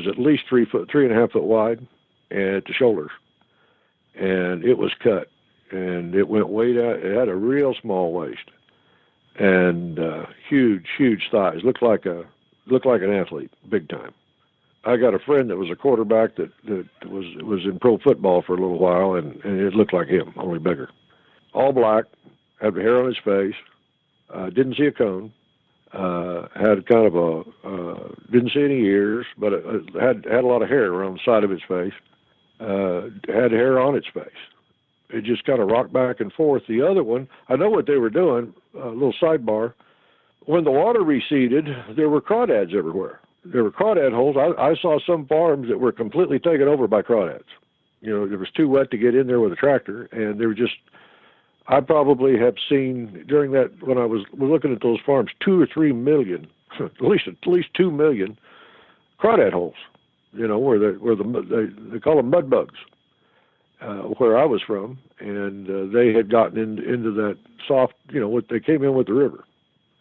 at least 3.5 foot wide, and at the shoulders, and it was cut, and it went way down. It had a real small waist, and huge thighs. Looked like an athlete, big time. I got a friend that was a quarterback that was in pro football for a little while, and it looked like him, only bigger. All black, had hair on his face, didn't see a cone, had kind of didn't see any ears, but it had a lot of hair around the side of its face, had hair on its face. It just kind of rocked back and forth. The other one, I know what they were doing, a little sidebar. When the water receded, there were crawdads everywhere. There were crawdad holes. I saw some farms that were completely taken over by crawdads. You know, it was too wet to get in there with a tractor, and they were just, I probably have seen during that, when I was looking at those farms, 2 or 3 million, at least 2 million crawdad holes, you know, where they call them mud bugs, where I was from, and they had gotten into that soft, you know, what they came in with the river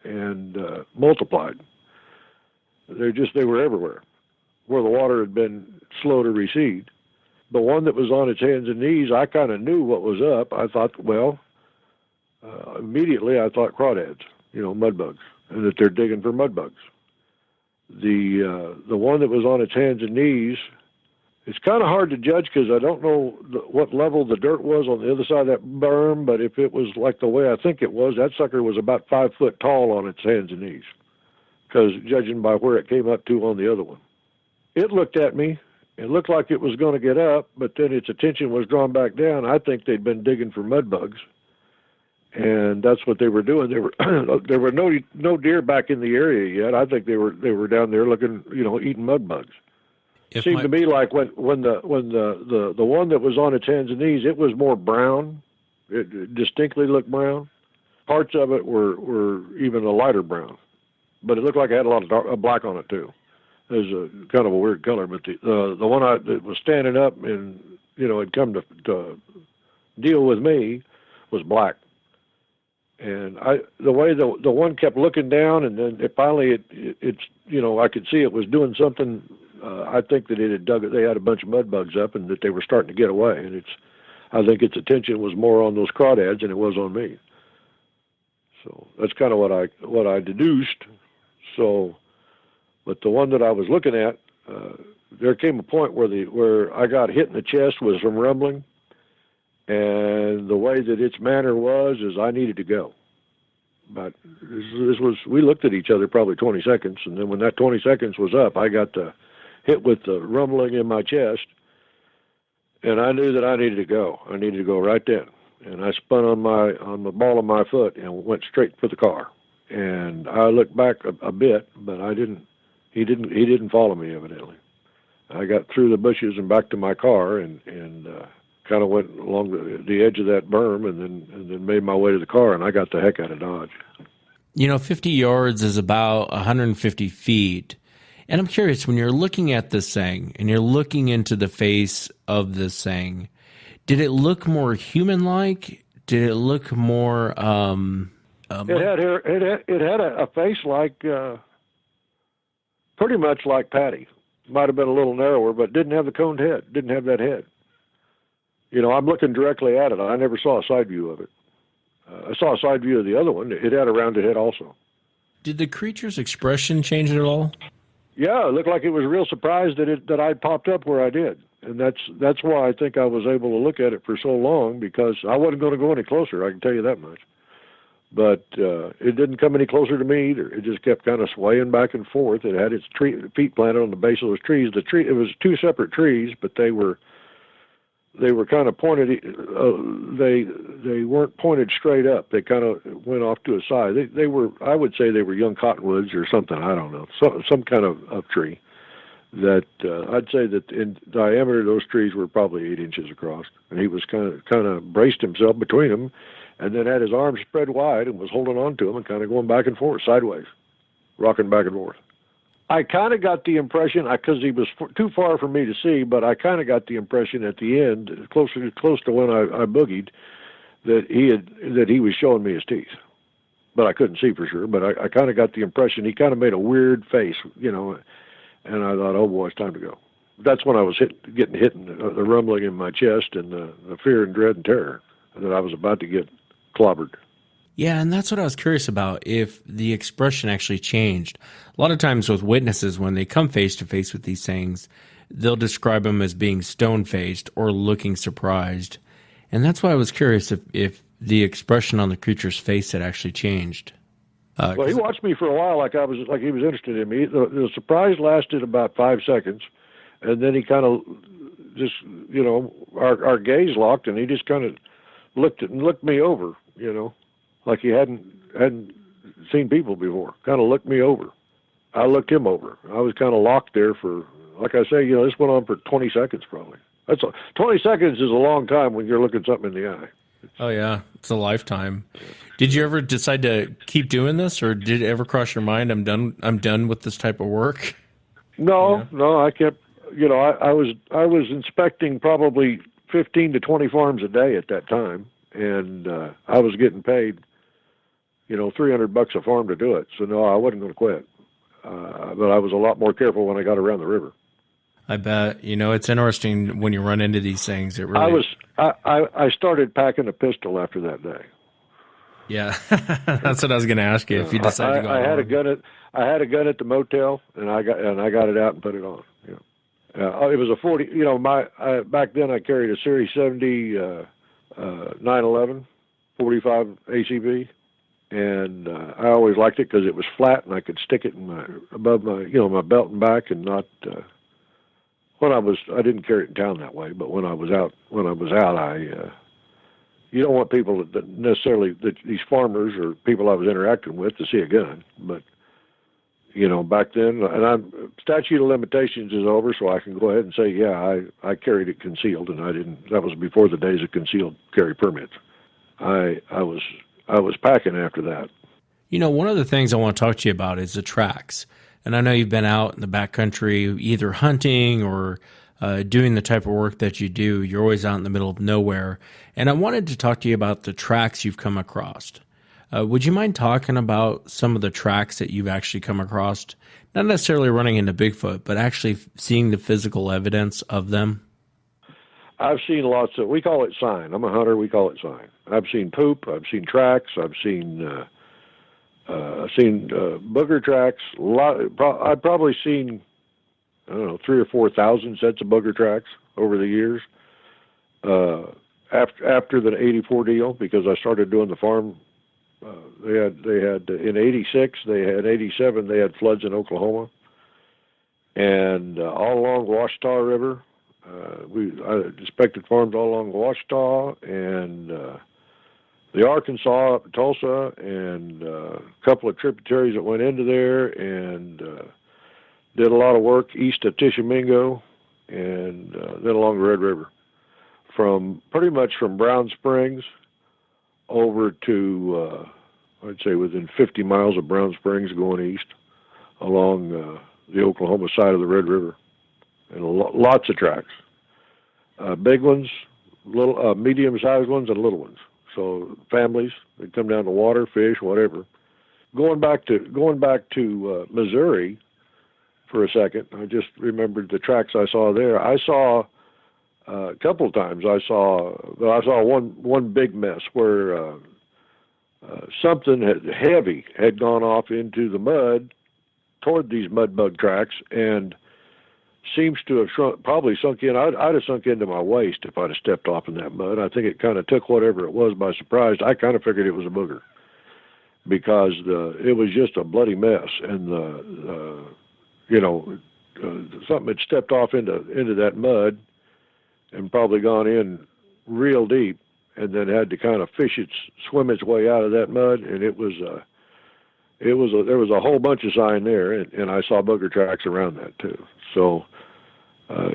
and multiplied. They were everywhere, where the water had been slow to recede. The one that was on its hands and knees, I kind of knew what was up. I thought, immediately I thought crawdads, you know, mud bugs, and that they're digging for mud bugs. The one that was on its hands and knees, it's kind of hard to judge because I don't know what level the dirt was on the other side of that berm, but if it was like the way I think it was, that sucker was about 5 foot tall on its hands and knees, because judging by where it came up to on the other one. It looked at me. It looked like it was going to get up, but then its attention was drawn back down. I think they'd been digging for mud bugs, and that's what they were doing. There were no deer back in the area yet. I think they were down there looking, you know, eating mud bugs. It seemed to me like when the one that was on its hands and knees, it was more brown. It distinctly looked brown. Parts of it were even a lighter brown, but it looked like it had a lot of black on it too. It was a kind of a weird color, but the one that was standing up and, you know, had come to deal with me was black. And the way the one kept looking down, and then it's, you know, I could see it was doing something. I think that it had they had a bunch of mud bugs up, and that they were starting to get away. And I think its attention was more on those crawdads than it was on me. So that's kind of what I deduced. So, but the one that I was looking at, there came a point where I got hit in the chest with some rumbling, and the way that its manner was is I needed to go. But we looked at each other probably 20 seconds, and then when that 20 seconds was up, I got hit with the rumbling in my chest, and I knew that I needed to go. I needed to go right then, and I spun on the ball of my foot and went straight for the car. And I looked back a bit, but he didn't follow me, evidently. I got through the bushes and back to my car, and kind of went along the edge of that berm, and then made my way to the car, and I got the heck out of Dodge. You know, 50 yards is about 150 feet. And I'm curious, when you're looking at this thing and you're looking into the face of this thing, did it look more human-like? Did it look more... It had a face like, pretty much like Patty. Might have been a little narrower, but didn't have the coned head. Didn't have that head. You know, I'm looking directly at it. I never saw a side view of it. I saw a side view of the other one. It had a rounded head also. Did the creature's expression change at all? Yeah, it looked like it was real surprised that I popped up where I did. And that's why I think I was able to look at it for so long, because I wasn't going to go any closer, I can tell you that much. But it didn't come any closer to me either. It just kept kind of swaying back and forth. It had its feet planted on the base of those trees. It was 2 separate trees, but they were kind of pointed. They weren't pointed straight up. They kind of went off to a side. They were, I would say, they were young cottonwoods or something. I don't know, some kind of tree. that I'd say that in diameter those trees were probably 8 inches across, and he was kind of braced himself between them, and then had his arms spread wide and was holding on to them and kind of going back and forth sideways, rocking back and forth. I kind of got the impression, because he was too far for me to see, but I kind of got the impression at the end, close to when I boogied, that he was showing me his teeth. But I couldn't see for sure. But I kind of got the impression he kind of made a weird face, and I thought, oh boy, it's time to go. That's when I was getting hit in the rumbling in my chest and the fear and dread and terror that I was about to get clobbered. Yeah, and that's what I was curious about, if the expression actually changed. A lot of times with witnesses, when they come face-to-face with these things, they'll describe them as being stone-faced or looking surprised. And that's why I was curious if the expression on the creature's face had actually changed. Well, he watched me for a while like he was interested in me. The surprise lasted about 5 seconds, and then he kind of just, our gaze locked, and he just kind of looked me over, like he hadn't seen people before. Kind of looked me over. I looked him over. I was kind of locked there for, like I say, this went on for 20 seconds probably. 20 seconds is a long time when you're looking something in the eye. Oh yeah, it's a lifetime. Did you ever decide to keep doing this, or did it ever cross your mind, I'm done with this type of work? No, I kept, I was inspecting probably 15 to 20 farms a day at that time, and I was getting paid, $300 a farm to do it. So no, I wasn't going to quit. But I was a lot more careful when I got around the river. I bet. It's interesting when you run into these things. It really. I started packing a pistol after that day. Yeah, that's what I was going to ask you. If you decided to go, I had a gun at the motel, and I got it out and put it on. It was a 40. Back then I carried a Series 70 911 45 ACV, and I always liked it because it was flat and I could stick it above my my belt and back, and not. I didn't carry it in town that way, but when I was out, you don't want people these farmers or people I was interacting with to see a gun. But, back then, and statute of limitations is over, so I can go ahead and say, yeah, I carried it concealed, and that was before the days of concealed carry permits. I was packing after that. One of the things I want to talk to you about is the tracks. And I know you've been out in the backcountry either hunting or doing the type of work that you do. You're always out in the middle of nowhere. And I wanted to talk to you about the tracks you've come across. Would you mind talking about some of the tracks that you've actually come across? Not necessarily running into Bigfoot, but actually seeing the physical evidence of them? I've seen lots of, we call it sign. I'm a hunter, we call it sign. I've seen poop, I've seen tracks, I've seen booger tracks. I've probably seen, 3,000 or 4,000 sets of booger tracks over the years. After the '84 deal, because I started doing the farm, they had in '86, they had '87, they had floods in Oklahoma, and all along the Ouachita River. I inspected farms all along the Ouachita and the Arkansas up in Tulsa, and a couple of tributaries that went into there, and did a lot of work east of Tishomingo, and then along the Red River, pretty much from Brown Springs over to I'd say within 50 miles of Brown Springs going east along the Oklahoma side of the Red River, and lots of tracks, big ones, little medium-sized ones, and little ones. So families, they come down to water, fish, whatever. Going back to Missouri for a second, I just remembered the tracks I saw there. I saw a couple of times. I saw one big mess where something heavy had gone off into the mud toward these mud bug tracks, and seems to have probably sunk in. I'd have sunk into my waist if I'd have stepped off in that mud. I think it kind of took whatever it was by surprise. I kind of figured it was a booger because it was just a bloody mess, and something had stepped off into that mud and probably gone in real deep, and then had to kind of swim its way out of that mud, and it was there was a whole bunch of sign there, and I saw booger tracks around that too. So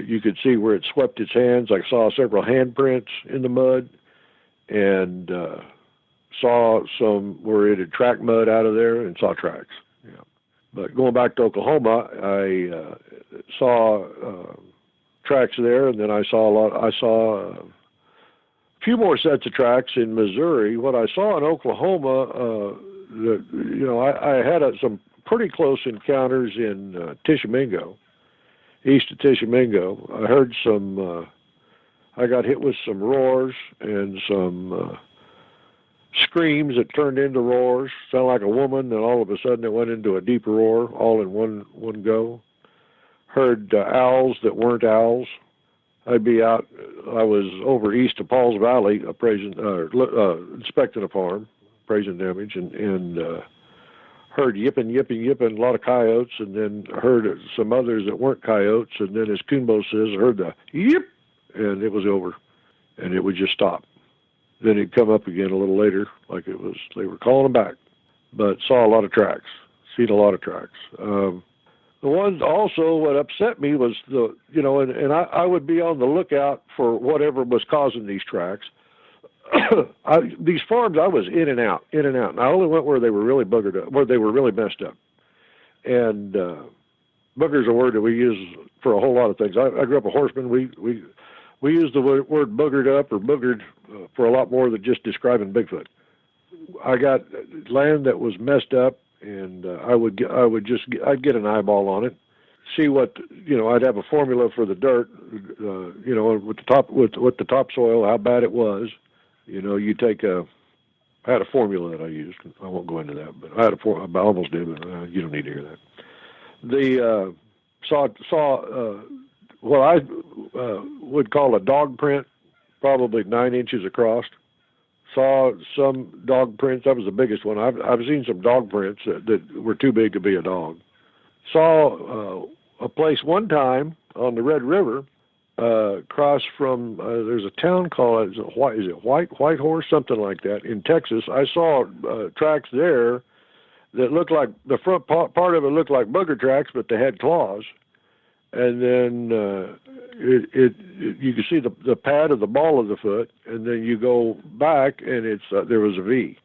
you could see where it swept its hands. I saw several handprints in the mud, and saw some where it had tracked mud out of there, and saw tracks. Yeah. But going back to Oklahoma, I saw tracks there, and then I saw a few more sets of tracks in Missouri. What I saw in Oklahoma, I had some pretty close encounters in Tishomingo, east of Tishomingo. I heard I got hit with some roars and some screams that turned into roars. Sounded like a woman, and all of a sudden it went into a deep roar, all in one go. Heard owls that weren't owls. I was over east of Paul's Valley, inspecting a farm, appraising damage, and heard yipping, a lot of coyotes, and then heard some others that weren't coyotes, and then, as Coonbo says, I heard the yip, and it was over, and it would just stop. Then it'd come up again a little later, like they were calling them back, but saw a lot of tracks, seen a lot of tracks. The ones also, what upset me was I would be on the lookout for whatever was causing these tracks. These farms, I was in and out. And I only went where they were really buggered up, where they were really messed up. And booger's a word that we use for a whole lot of things. I grew up a horseman. We use the word boogered up or boogered for a lot more than just describing Bigfoot. I got land that was messed up, and I'd get an eyeball on it, see what, I'd have a formula for the dirt, with the topsoil, how bad it was. You take I had a formula that I used. I won't go into that, but I almost did, but you don't need to hear that. Saw what I would call a dog print, probably 9 inches across. Saw some dog prints. That was the biggest one. I've seen some dog prints that were too big to be a dog. Saw a place one time on the Red River, across from there's a town called White Horse, something like that, in Texas. I saw tracks there that looked like the front part of it looked like booger tracks, but they had claws. And then you can see the pad of the ball of the foot, and then you go back, and there was a V,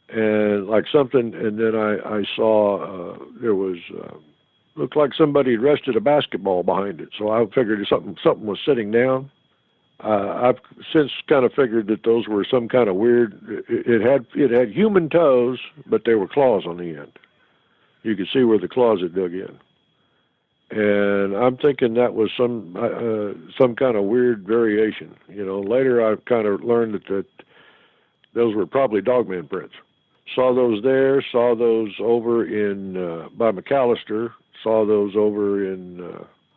and like something. And then I saw there was looked like somebody had rested a basketball behind it. So I figured something was sitting down. I've since kind of figured that those were some kind of weird. It had human toes, but they were claws on the end. You could see where the claws had dug in. And I'm thinking that was some kind of weird variation. Later I kind of learned that those were probably dogman prints. Saw those there. Saw those over in by McAllister. Saw those over in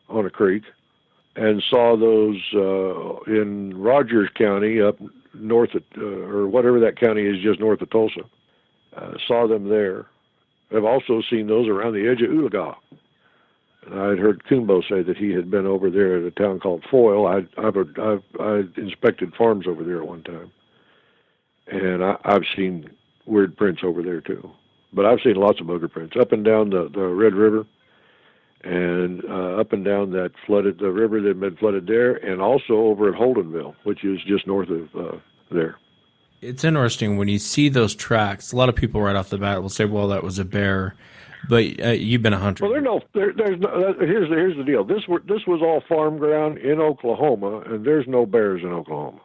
on a creek, and saw those in Rogers County up north of or whatever that county is, just north of Tulsa. Saw them there. I've also seen those around the edge of Oologah. And I'd heard Coonbo say that he had been over there at a town called Foyle. I've inspected farms over there at one time, and I've seen weird prints over there too. But I've seen lots of booger prints up and down the Red River, and up and down the river that had been flooded there, and also over at Holdenville, which is just north of there. It's interesting when you see those tracks. A lot of people right off the bat will say, "Well, that was a bear." But you've been a hunter. Well, there's no. Here's the deal. This was all farm ground in Oklahoma, and there's no bears in Oklahoma.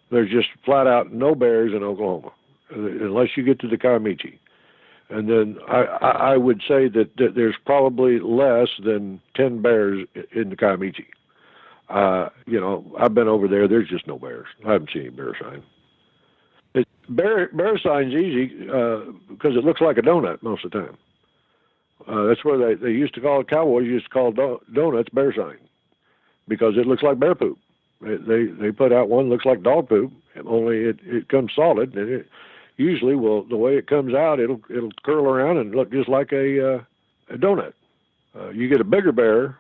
There's just flat out no bears in Oklahoma, unless you get to the Kiamichi. And then I would say that there's probably less than 10 bears in the Kiamichi. I've been over there. There's just no bears. I haven't seen any bear sign. Bear sign's easy because it looks like a donut most of the time. That's where they used to call it. Cowboys used to call donuts bear sign because it looks like bear poop. They put out one that looks like dog poop, only it comes solid, and it usually the way it comes out, it'll curl around and look just like a donut. You get a bigger bear,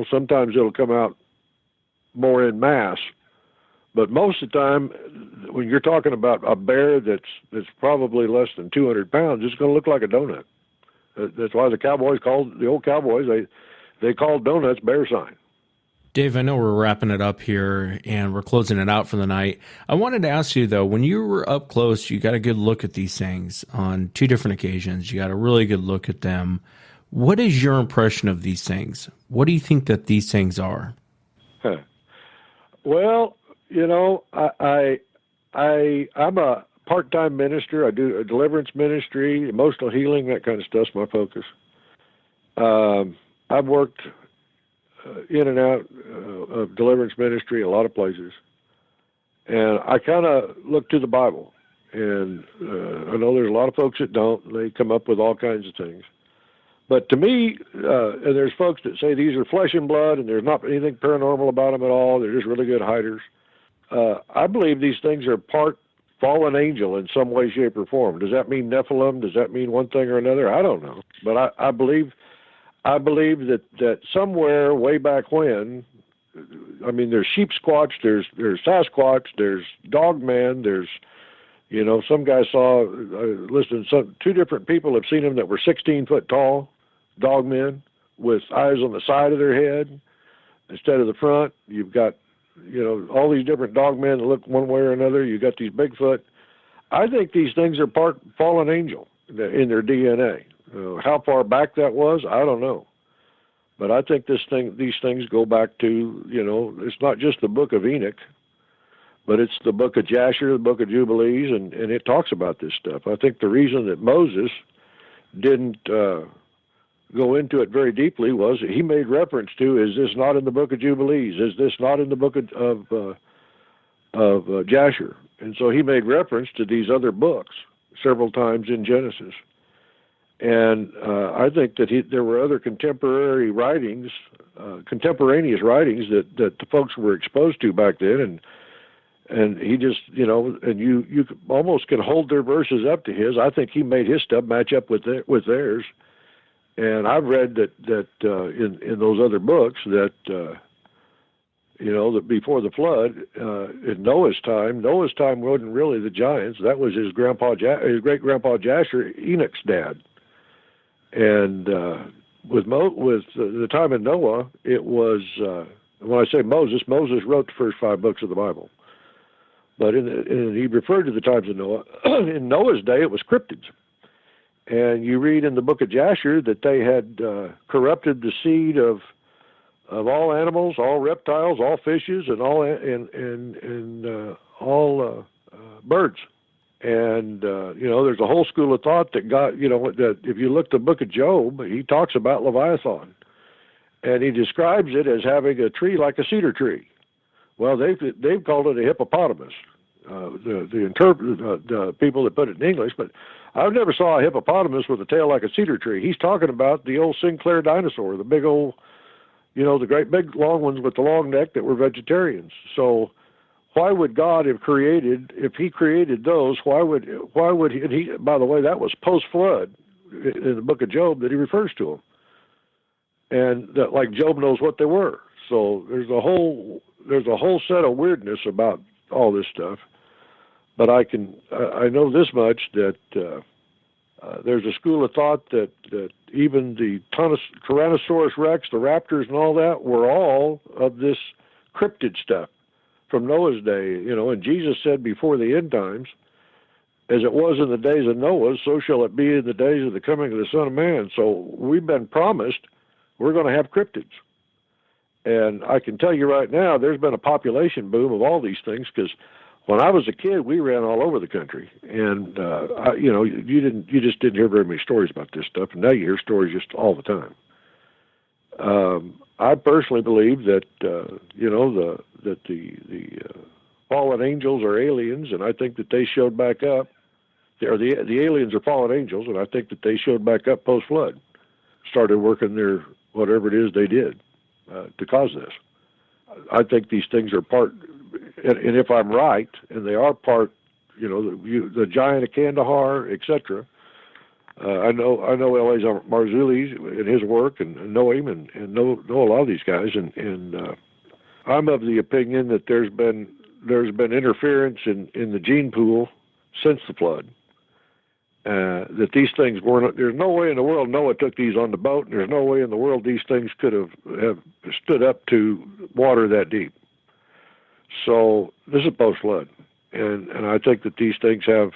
sometimes it'll come out more in mass, but most of the time when you're talking about a bear that's probably less than 200 pounds, it's going to look like a donut. That's why the old cowboys, they called donuts bear sign. Dave, I know we're wrapping it up here and we're closing it out for the night. I wanted to ask you, though, when you were up close, you got a good look at these things on 2 different occasions. You got a really good look at them. What is your impression of these things? What do you think that these things are? Well, I'm a part-time minister. I do a deliverance ministry, emotional healing, that kind of stuff's my focus. I've worked in and out of deliverance ministry a lot of places, and I kind of look to the Bible. And I know there's a lot of folks that don't. They come up with all kinds of things. But to me, and there's folks that say these are flesh and blood and there's not anything paranormal about them at all. They're just really good hiders. I believe these things are part fallen angel in some way, shape, or form. Does that mean Nephilim? Does that mean one thing or another? I don't know. But I believe that somewhere way back when, I mean, there's sheep squatch, there's Sasquatch, there's dogman, there's, some guy listened to 2 different people have seen them that were 16 foot tall, dogmen, with eyes on the side of their head instead of the front. You've got, all these different dogmen that look one way or another. You've got these Bigfoot. I think these things are part fallen angel in their DNA. How far back that was, I don't know. But I think these things go back to, it's not just the book of Enoch, but it's the book of Jasher, the book of Jubilees, and it talks about this stuff. I think the reason that Moses didn't go into it very deeply was he made reference to, is this not in the book of Jubilees? Is this not in the book of Jasher? And so he made reference to these other books several times in Genesis. And I think that there were other contemporaneous writings that the folks were exposed to back then, and he just, and you almost can hold their verses up to his. I think he made his stuff match up with theirs. And I've read that in those other books that that before the flood, in Noah's time wasn't really the giants. That was his great grandpa Jasher, Enoch's dad. And with the time of Noah, it was when I say Moses wrote the first 5 books of the Bible. But he referred to the times of Noah. In Noah's day, it was cryptids. And you read in the book of Jasher that they had corrupted the seed of all animals, all reptiles, all fishes, and all birds. And there's a whole school of thought that that if you look at the book of Job, he talks about Leviathan, and he describes it as having a tree like a cedar tree. Well, they've called it a hippopotamus. The people that put it in English, but I never saw a hippopotamus with a tail like a cedar tree. He's talking about the old Sinclair dinosaur, the big old, the great big long ones with the long neck that were vegetarians. So why would God have if he created those, why would he, by the way, that was post-flood in the book of Job that he refers to them. And that, like, Job knows what they were. So there's a whole set of weirdness about all this stuff. But I know this much, that there's a school of thought that even the Tyrannosaurus Rex, the raptors and all that, were all of this cryptid stuff from Noah's day. And Jesus said before the end times, as it was in the days of Noah, so shall it be in the days of the coming of the Son of Man. So we've been promised we're going to have cryptids. And I can tell you right now, there's been a population boom of all these things, because when I was a kid, we ran all over the country, and you just didn't hear very many stories about this stuff, and now you hear stories just all the time. I personally believe that the fallen angels are aliens, and I think that they showed back up. The aliens are fallen angels, and I think that they showed back up post-flood, started working their whatever it is they did to cause this. I think these things are part, and if I'm right, and they are part, the giant of Kandahar, etc. I know L.A.'s Marzulli in his work, and know him, and know a lot of these guys, and I'm of the opinion that there's been there's been interference in the gene pool since the flood. That these things weren't. There's no way in the world Noah took these on the boat, and there's no way in the world these things could have stood up to water that deep. So this is post-flood, and I think that these things have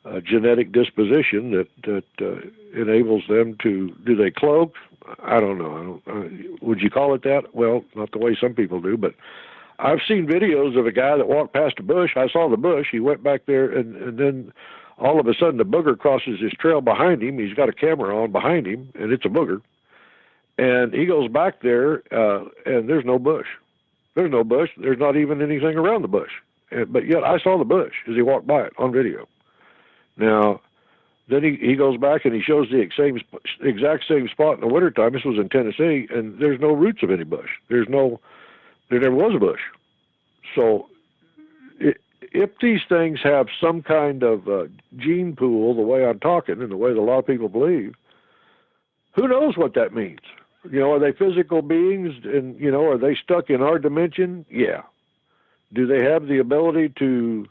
a genetic disposition that enables them to. Do they cloak? I don't know. Would you call it that? Well, not the way some people do, but I've seen videos of a guy that walked past a bush. I saw the bush. He went back there, and then all of a sudden the booger crosses his trail behind him. He's got a camera on behind him, and it's a booger. And he goes back there, and there's no bush. There's no bush. There's not even anything around the bush. But yet I saw the bush as he walked by it on video. Now, then he goes back and he shows the exact same spot in the wintertime. This was in Tennessee, and there's no roots of any bush. There never was a bush. So if these things have some kind of gene pool, the way I'm talking and the way that a lot of people believe, who knows what that means? Are they physical beings, and, are they stuck in our dimension? Yeah. Do they have the ability to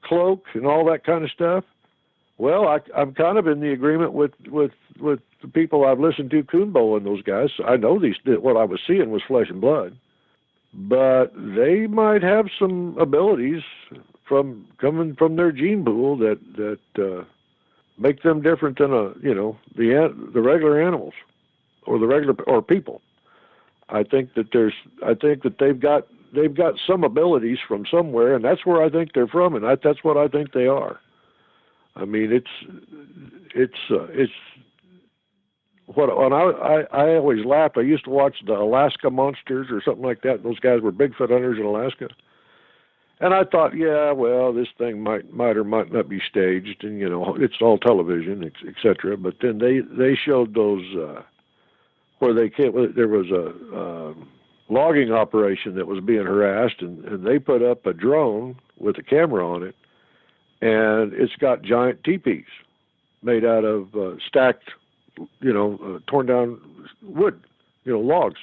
cloak and all that kind of stuff? Well, I'm kind of in the agreement with the people I've listened to, Kuhnbo and those guys. I know what I was seeing was flesh and blood, but they might have some abilities coming from their gene pool that make them different than the regular animals or people. I think that they've got some abilities from somewhere, and that's where I think they're from, and that's what I think they are. I mean, it's what I always laughed. I used to watch the Alaska Monsters or something like that. Those guys were Bigfoot hunters in Alaska, and I thought, yeah, well, this thing might or might not be staged, and it's all television, etc. But then they showed those where there was a logging operation that was being harassed, and they put up a drone with a camera on it. And it's got giant teepees made out of stacked, torn down wood, logs.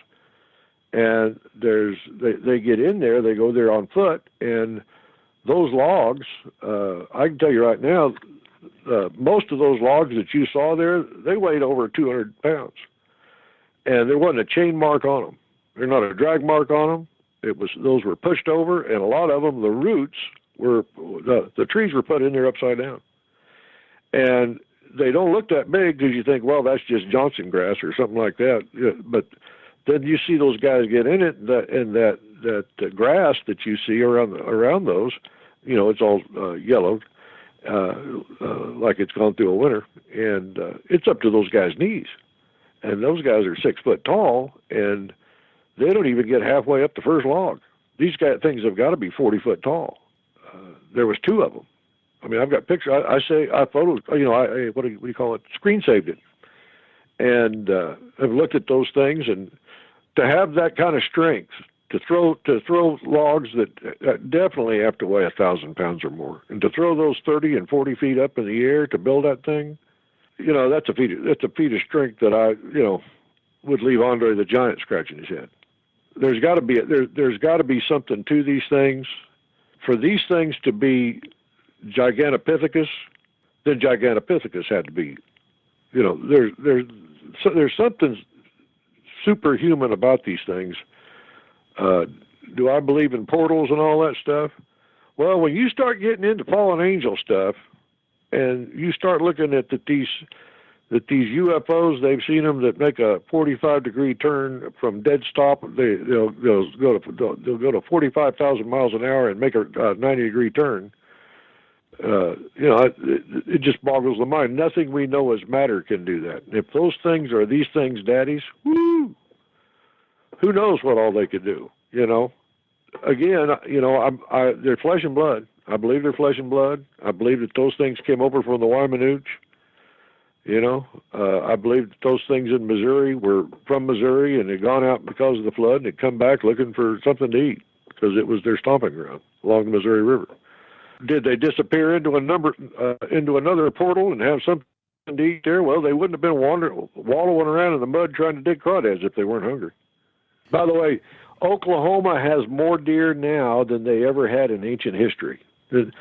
And they get in there, they go there on foot, and those logs, I can tell you right now, most of those logs that you saw there, they weighed over 200 pounds. And there wasn't a chain mark on them. There's not a drag mark on them. Those were pushed over, and a lot of them, the roots, the trees were put in there upside down, and they don't look that big because you think, well, that's just Johnson grass or something like that. But then you see those guys get in it, and that grass that you see around those, it's all yellowed, like it's gone through a winter, and it's up to those guys' knees, and those guys are 6 foot tall, and they don't even get halfway up the first log. These things have got to be 40 foot tall. There was 2 of them. I mean, I've got pictures. I photos. What do you call it? Screen saved it, and I've looked at those things. And to have that kind of strength to throw logs that definitely have to weigh 1,000 pounds or more, and to throw those 30 and 40 feet up in the air to build that thing, that's a feat of strength that I would leave Andre the Giant scratching his head. There's got to be something to these things. For these things to be Gigantopithecus, then Gigantopithecus had to be, there's something superhuman about these things. Do I believe in portals and all that stuff? Well, when you start getting into fallen angel stuff, and you start looking at these UFOs, they've seen them that make a 45-degree turn from dead stop. They'll go to 45,000 miles an hour and make a 90-degree turn. It just boggles the mind. Nothing we know as matter can do that. And if those things are these things' daddies, woo, who knows what all they could do? Again, they're flesh and blood. I believe they're flesh and blood. I believe that those things came over from the Wymanooch. I believe that those things in Missouri were from Missouri, and they'd gone out because of the flood, and they'd come back looking for something to eat because it was their stomping ground along the Missouri River. Did they disappear into another portal and have something to eat there? Well, they wouldn't have been wallowing around in the mud trying to dig crawdads if they weren't hungry. By the way, Oklahoma has more deer now than they ever had in ancient history, than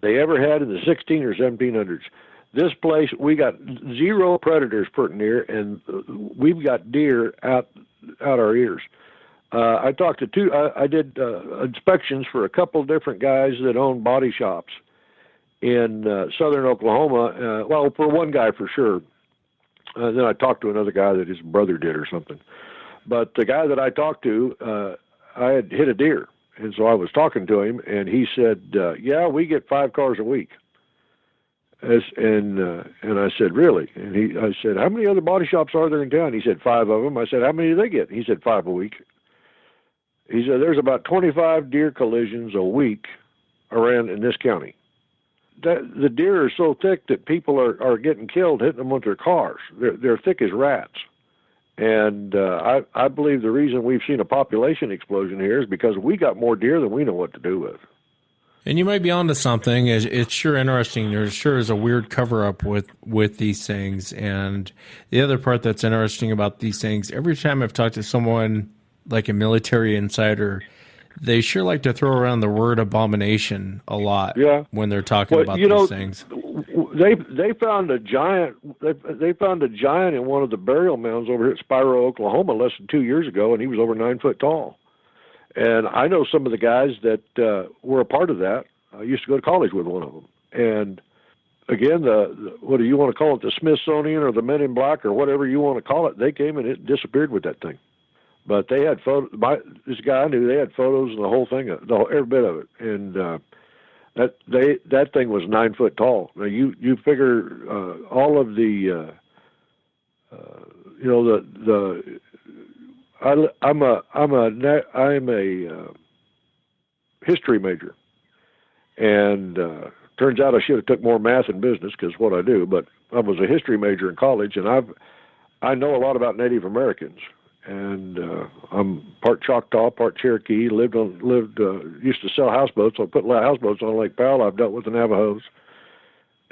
they ever had in the 16 or 1700s. This place, we got zero predators pretty near, and we've got deer out our ears. I talked to I did inspections for a couple different guys that own body shops in southern Oklahoma. Well, for one guy for sure. Then I talked to another guy that his brother did or something. But the guy that I talked to, I had hit a deer. And so I was talking to him, and he said, yeah, we get 5 cars a week. And I said, really? And I said, how many other body shops are there in town? He said, 5 of them. I said, how many do they get? He said, 5 a week. He said, there's about 25 deer collisions a week around in this county. The deer are so thick that people are getting killed hitting them with their cars. They're thick as rats. And I believe the reason we've seen a population explosion here is because we got more deer than we know what to do with. And you might be onto something. It's sure interesting. There sure is a weird cover-up with these things. And the other part that's interesting about these things, every time I've talked to someone like a military insider, they sure like to throw around the word abomination a lot when they're talking about these things. They found a giant. They found a giant in one of the burial mounds over here at Spiro, Oklahoma, less than 2 years ago, and he was over 9 foot tall. And I know some of the guys that were a part of that. I used to go to college with one of them. And again, what do you want to call it, the Smithsonian or the Men in Black or whatever you want to call it, they came and it disappeared with that thing. But they had photos. This guy I knew, they had photos and the whole thing, every bit of it. And that thing was 9 foot tall. Now you figure all of the I'm a history major, and turns out I should have took more math and business because what I do. But I was a history major in college, and I know a lot about Native Americans, and I'm part Choctaw, part Cherokee. Used to sell houseboats. I put houseboats on Lake Powell. I've dealt with the Navajos,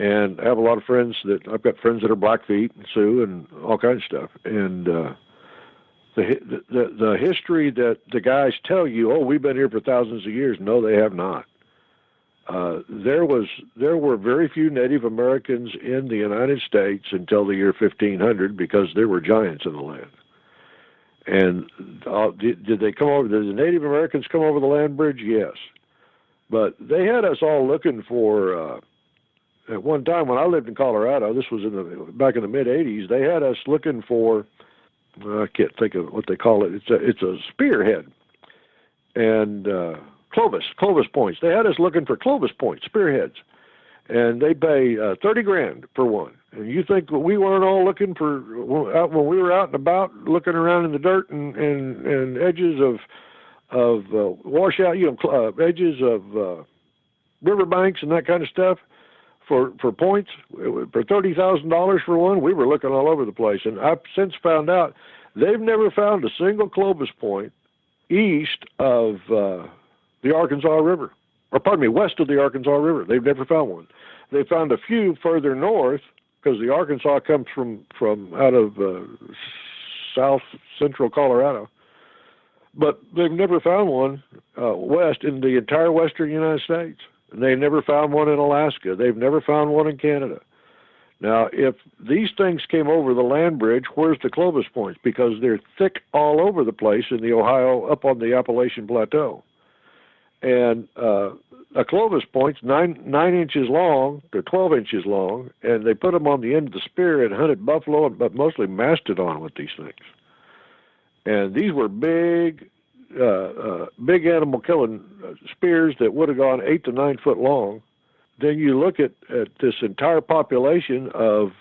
and I have a lot of friends I've got friends that are Blackfeet and Sioux and all kinds of stuff, and the history that the guys tell you, oh, we've been here for thousands of years. No, they have not. There were very few Native Americans in the United States until the year 1500 because there were giants in the land. And did they come over? Did the Native Americans come over the land bridge? Yes, but they had us all looking for. At one time when I lived in Colorado, this was back in the mid '80s. They had us looking for. I can't think of what they call it. It's a spearhead, and Clovis points. They had us looking for Clovis points, spearheads, and they pay $30,000 for one. And you think we weren't all looking for when we were out and about, looking around in the dirt and edges of washout, edges of riverbanks and that kind of stuff for points for $30,000 for one? We were looking all over the place, and I've since found out they've never found a single Clovis point east of the Arkansas River, or pardon me, west of the Arkansas River. They've never found one. They found a few further north because the Arkansas comes from out of south central Colorado, but they've never found one west in the entire western United States. And they never found one in Alaska. They've never found one in Canada. Now, if these things came over the land bridge, where's the Clovis points? Because they're thick all over the place in the Ohio, up on the Appalachian Plateau. And a Clovis point's 9 inches long, they're 12 inches long, and they put them on the end of the spear and hunted buffalo, but mostly mastodon with these things. And these were big animal killing spears that would have gone 8 to 9 foot long. Then you look at this entire population of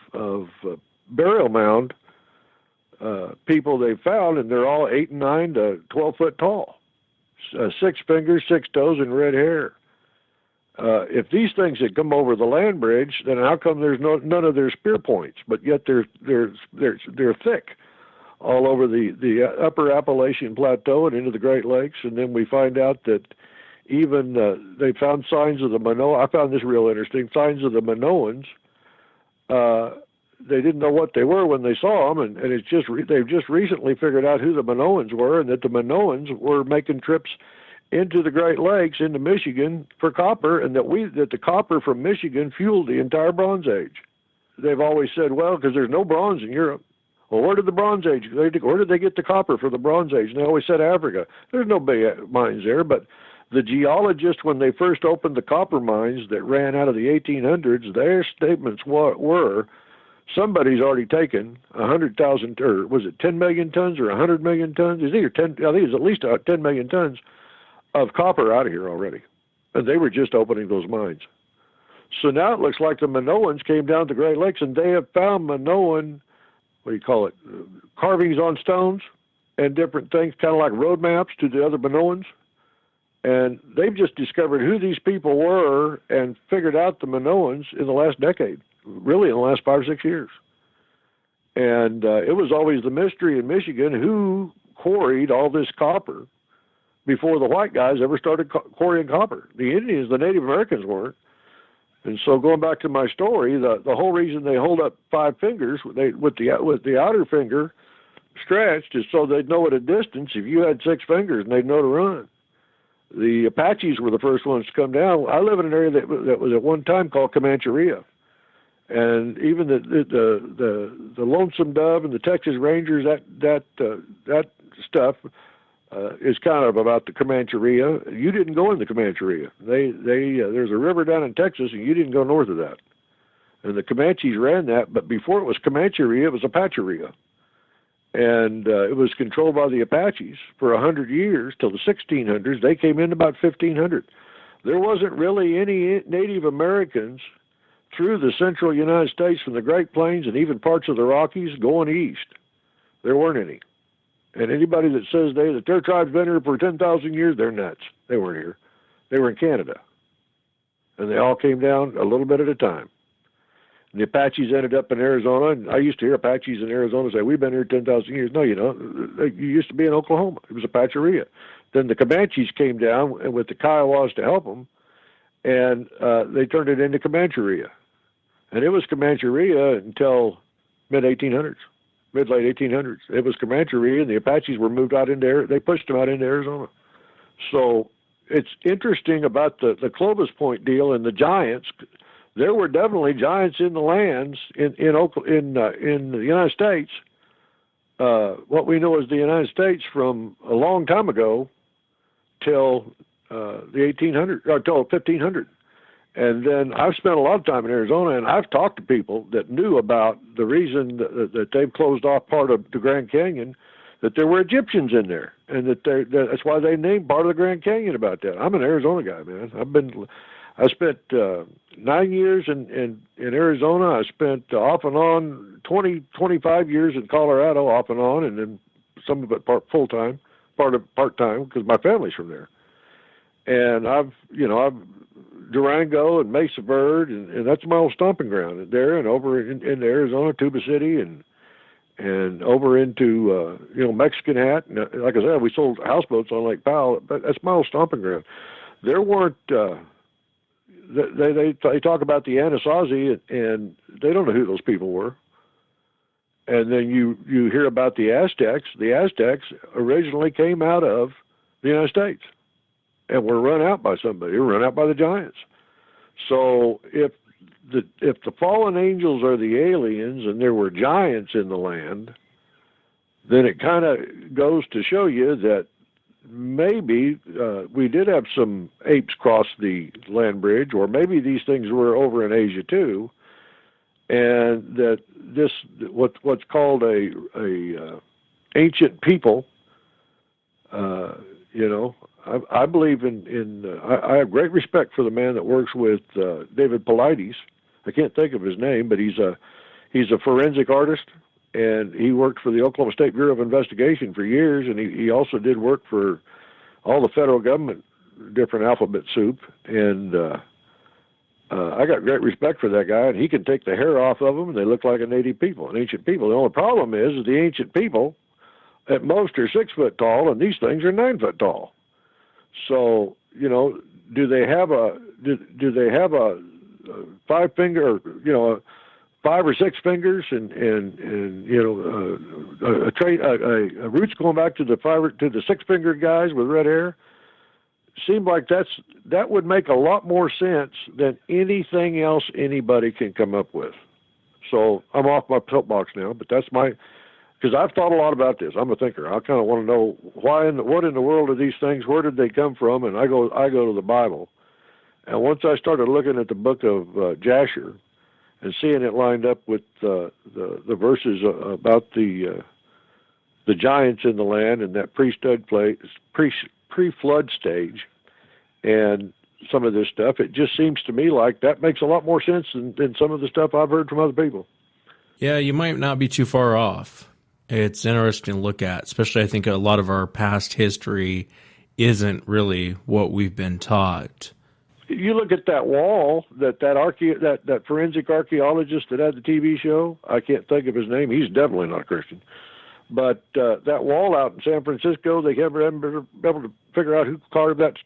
burial mound people they found, and they're all 8 and 9 to 12 foot tall, 6 fingers, 6 toes, and red hair. If these things had come over the land bridge, then how come there's none of their spear points? But yet they're thick all over the upper Appalachian Plateau and into the Great Lakes. And then we find out that even they found signs of the Minoan. I found this real interesting. Signs of the Minoans they didn't know what they were when they saw them, and it's just they've just recently figured out who the Minoans were, and that the Minoans were making trips into the Great Lakes, into Michigan for copper, and that the copper from Michigan fueled the entire Bronze Age. They've always said, well, because there's no bronze in Europe. Well, where did the Bronze Age? Where did they get the copper for the Bronze Age? And they always said Africa. There's no big mines there, but the geologists, when they first opened the copper mines that ran out of the 1800s, their statements were, somebody's already taken 100,000, or was it 10 million tons or 100 million tons? It's either 10. I think it's at least 10 million tons of copper out of here already, and they were just opening those mines. So now it looks like the Minoans came down to the Great Lakes, and they have found Minoan, carvings on stones and different things, kind of like road maps to the other Minoans. And they've just discovered who these people were and figured out the Minoans in the last decade, really in the last 5 or 6 years. And it was always the mystery in Michigan who quarried all this copper before the white guys ever started quarrying copper. The Indians, the Native Americans weren't. And so going back to my story, the whole reason they hold up 5 fingers with the outer finger stretched is so they'd know at a distance if you had 6 fingers and they'd know to run. The Apaches were the first ones to come down. I live in an area that was at one time called Comancheria, and even the Lonesome Dove and the Texas Rangers, that stuff is kind of about the Comancheria. You didn't go in the Comancheria. There's a river down in Texas, and you didn't go north of that. And the Comanches ran that, but before it was Comancheria, it was Apacheria. And it was controlled by the Apaches for 100 years, till the 1600s. They came in about 1500. There wasn't really any Native Americans through the central United States from the Great Plains and even parts of the Rockies going east. There weren't any. And anybody that says that their tribe's been here for 10,000 years, they're nuts. They weren't here. They were in Canada. And they all came down a little bit at a time. And the Apaches ended up in Arizona, and I used to hear Apaches in Arizona say, we've been here 10,000 years. No, you don't. You used to be in Oklahoma. It was Apacheria. Then the Comanches came down with the Kiowas to help them, and they turned it into Comancheria. And it was Comancheria until mid-late 1800s. It was Comancheria, and the Apaches were moved out into they pushed them out into Arizona. So it's interesting about the Clovis Point deal and the giants. There were definitely giants in the lands in the United States. What we know as the United States from a long time ago till the 1800 or till 1500. And then I've spent a lot of time in Arizona, and I've talked to people that knew about the reason that they've closed off part of the Grand Canyon, that there were Egyptians in there, and that's why they named part of the Grand Canyon about that. I'm an Arizona guy, man. I spent 9 years in Arizona. I spent off and on 25 years in Colorado, off and on, and then some of it full-time, part-time, because my family's from there. And I've Durango and Mesa Verde, and that's my old stomping ground there, and over in Arizona, Tuba City, and over into Mexican Hat. And like I said, we sold houseboats on Lake Powell, but that's my old stomping ground. There weren't. They talk about the Anasazi, and they don't know who those people were. And then you hear about the Aztecs. The Aztecs originally came out of the United States and were run out by somebody. They were run out by the giants. So if the fallen angels are the aliens and there were giants in the land, then it kind of goes to show you that maybe we did have some apes cross the land bridge, or maybe these things were over in Asia too, and that this what's called a ancient people. I believe I have great respect for the man that works with David Paulides. I can't think of his name, but he's a forensic artist, and he worked for the Oklahoma State Bureau of Investigation for years, and he also did work for all the federal government, different alphabet soup, and I got great respect for that guy, and he can take the hair off of them, and they look like a native people, an ancient people. The only problem is the ancient people at most are 6 foot tall, and these things are 9 foot tall. So, do they have a 5 finger, a 5 or 6 fingers, and roots going back to the 6-fingered guys with red hair. Seemed like that would make a lot more sense than anything else anybody can come up with. So I'm off my soapbox now, but that's because I've thought a lot about this. I'm a thinker. I kind of want to know what in the world are these things? Where did they come from? And I go to the Bible, and once I started looking at the book of Jasher and seeing it lined up with the verses about the giants in the land and that pre-flood stage and some of this stuff, it just seems to me like that makes a lot more sense than some of the stuff I've heard from other people. Yeah, you might not be too far off. It's interesting to look at, especially I think a lot of our past history isn't really what we've been taught. You look at that wall that forensic archaeologist that had the TV show, I can't think of his name. He's definitely not a Christian. But that wall out in San Francisco, they haven't been able to figure out who carved that,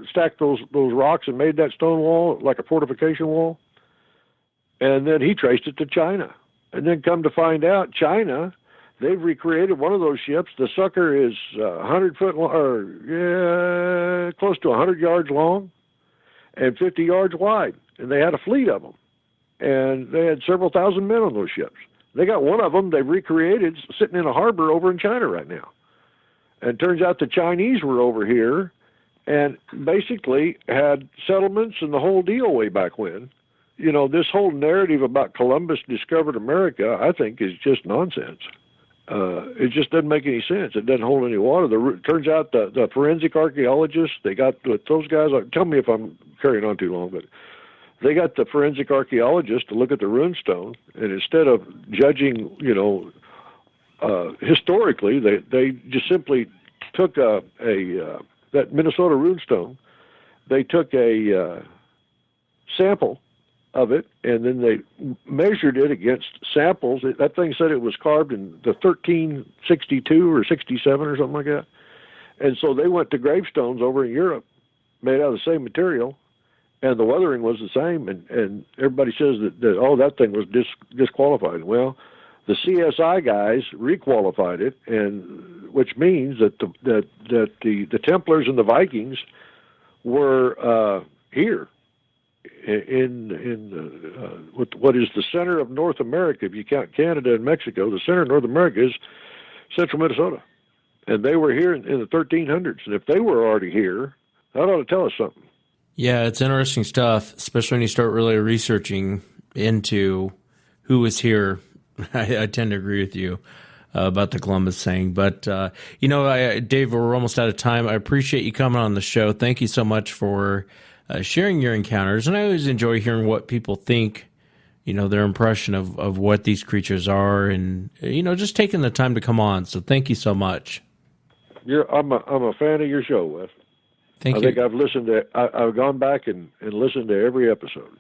stacked those rocks and made that stone wall like a fortification wall. And then he traced it to China. And then come to find out, China, they've recreated one of those ships. The sucker is 100 foot long, or close to 100 yards long and 50 yards wide. And they had a fleet of them. And they had several thousand men on those ships. They got one of them they've recreated sitting in a harbor over in China right now. And it turns out the Chinese were over here and basically had settlements and the whole deal way back when. You know, this whole narrative about Columbus discovered America, I think, is just nonsense. It just doesn't make any sense. It doesn't hold any water. Turns out the forensic archaeologists, they got those guys, tell me if I'm carrying on too long, but they got the forensic archaeologists to look at the runestone, and instead of judging, historically, they just simply took that Minnesota runestone. They took a sample of it, and then they measured it against samples. That thing said it was carved in the 1362 or 67 or something like that. And so they went to gravestones over in Europe, made out of the same material, and the weathering was the same, and everybody says that that thing was disqualified. Well, the CSI guys requalified it, and which means that the Templars and the Vikings were here in what is the center of North America. If you count Canada and Mexico, the center of North America is central Minnesota, and they were here in the 1300s. And if they were already here, that ought to tell us something. Yeah, it's interesting stuff, especially when you start really researching into who was here. I tend to agree with you about the Columbus thing. But, Dave, we're almost out of time. I appreciate you coming on the show. Thank you so much for sharing your encounters. And I always enjoy hearing what people think, their impression of what these creatures are, and, just taking the time to come on. So thank you so much. I'm a fan of your show, Wes. Thank you. I think I've gone back and listened to every episode.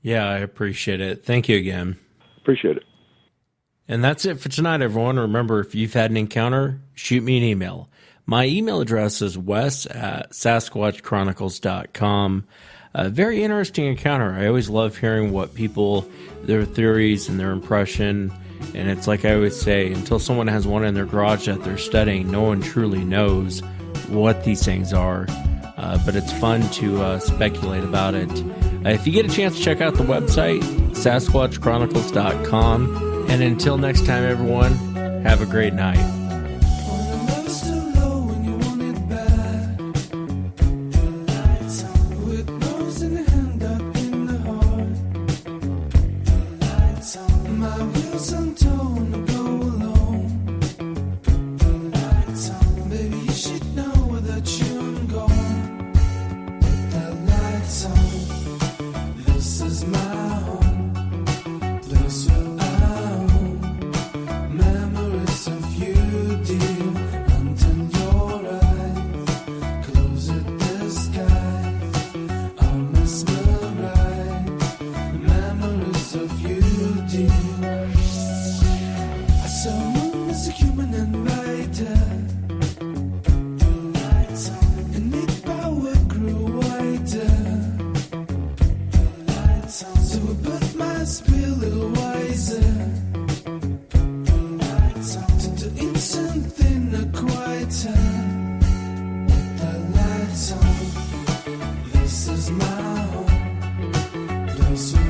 Yeah, I appreciate it. Thank you again. Appreciate it. And that's it for tonight, everyone. Remember, if you've had an encounter, shoot me an email. My email address is wes@sasquatchchronicles.com. A very interesting encounter. I always love hearing what their theories and their impression. And it's like I always say, until someone has one in their garage that they're studying, no one truly knows what these things are. But it's fun to speculate about it. If you get a chance, check out the website, sasquatchchronicles.com. And until next time, everyone, have a great night. Memories of you. Soon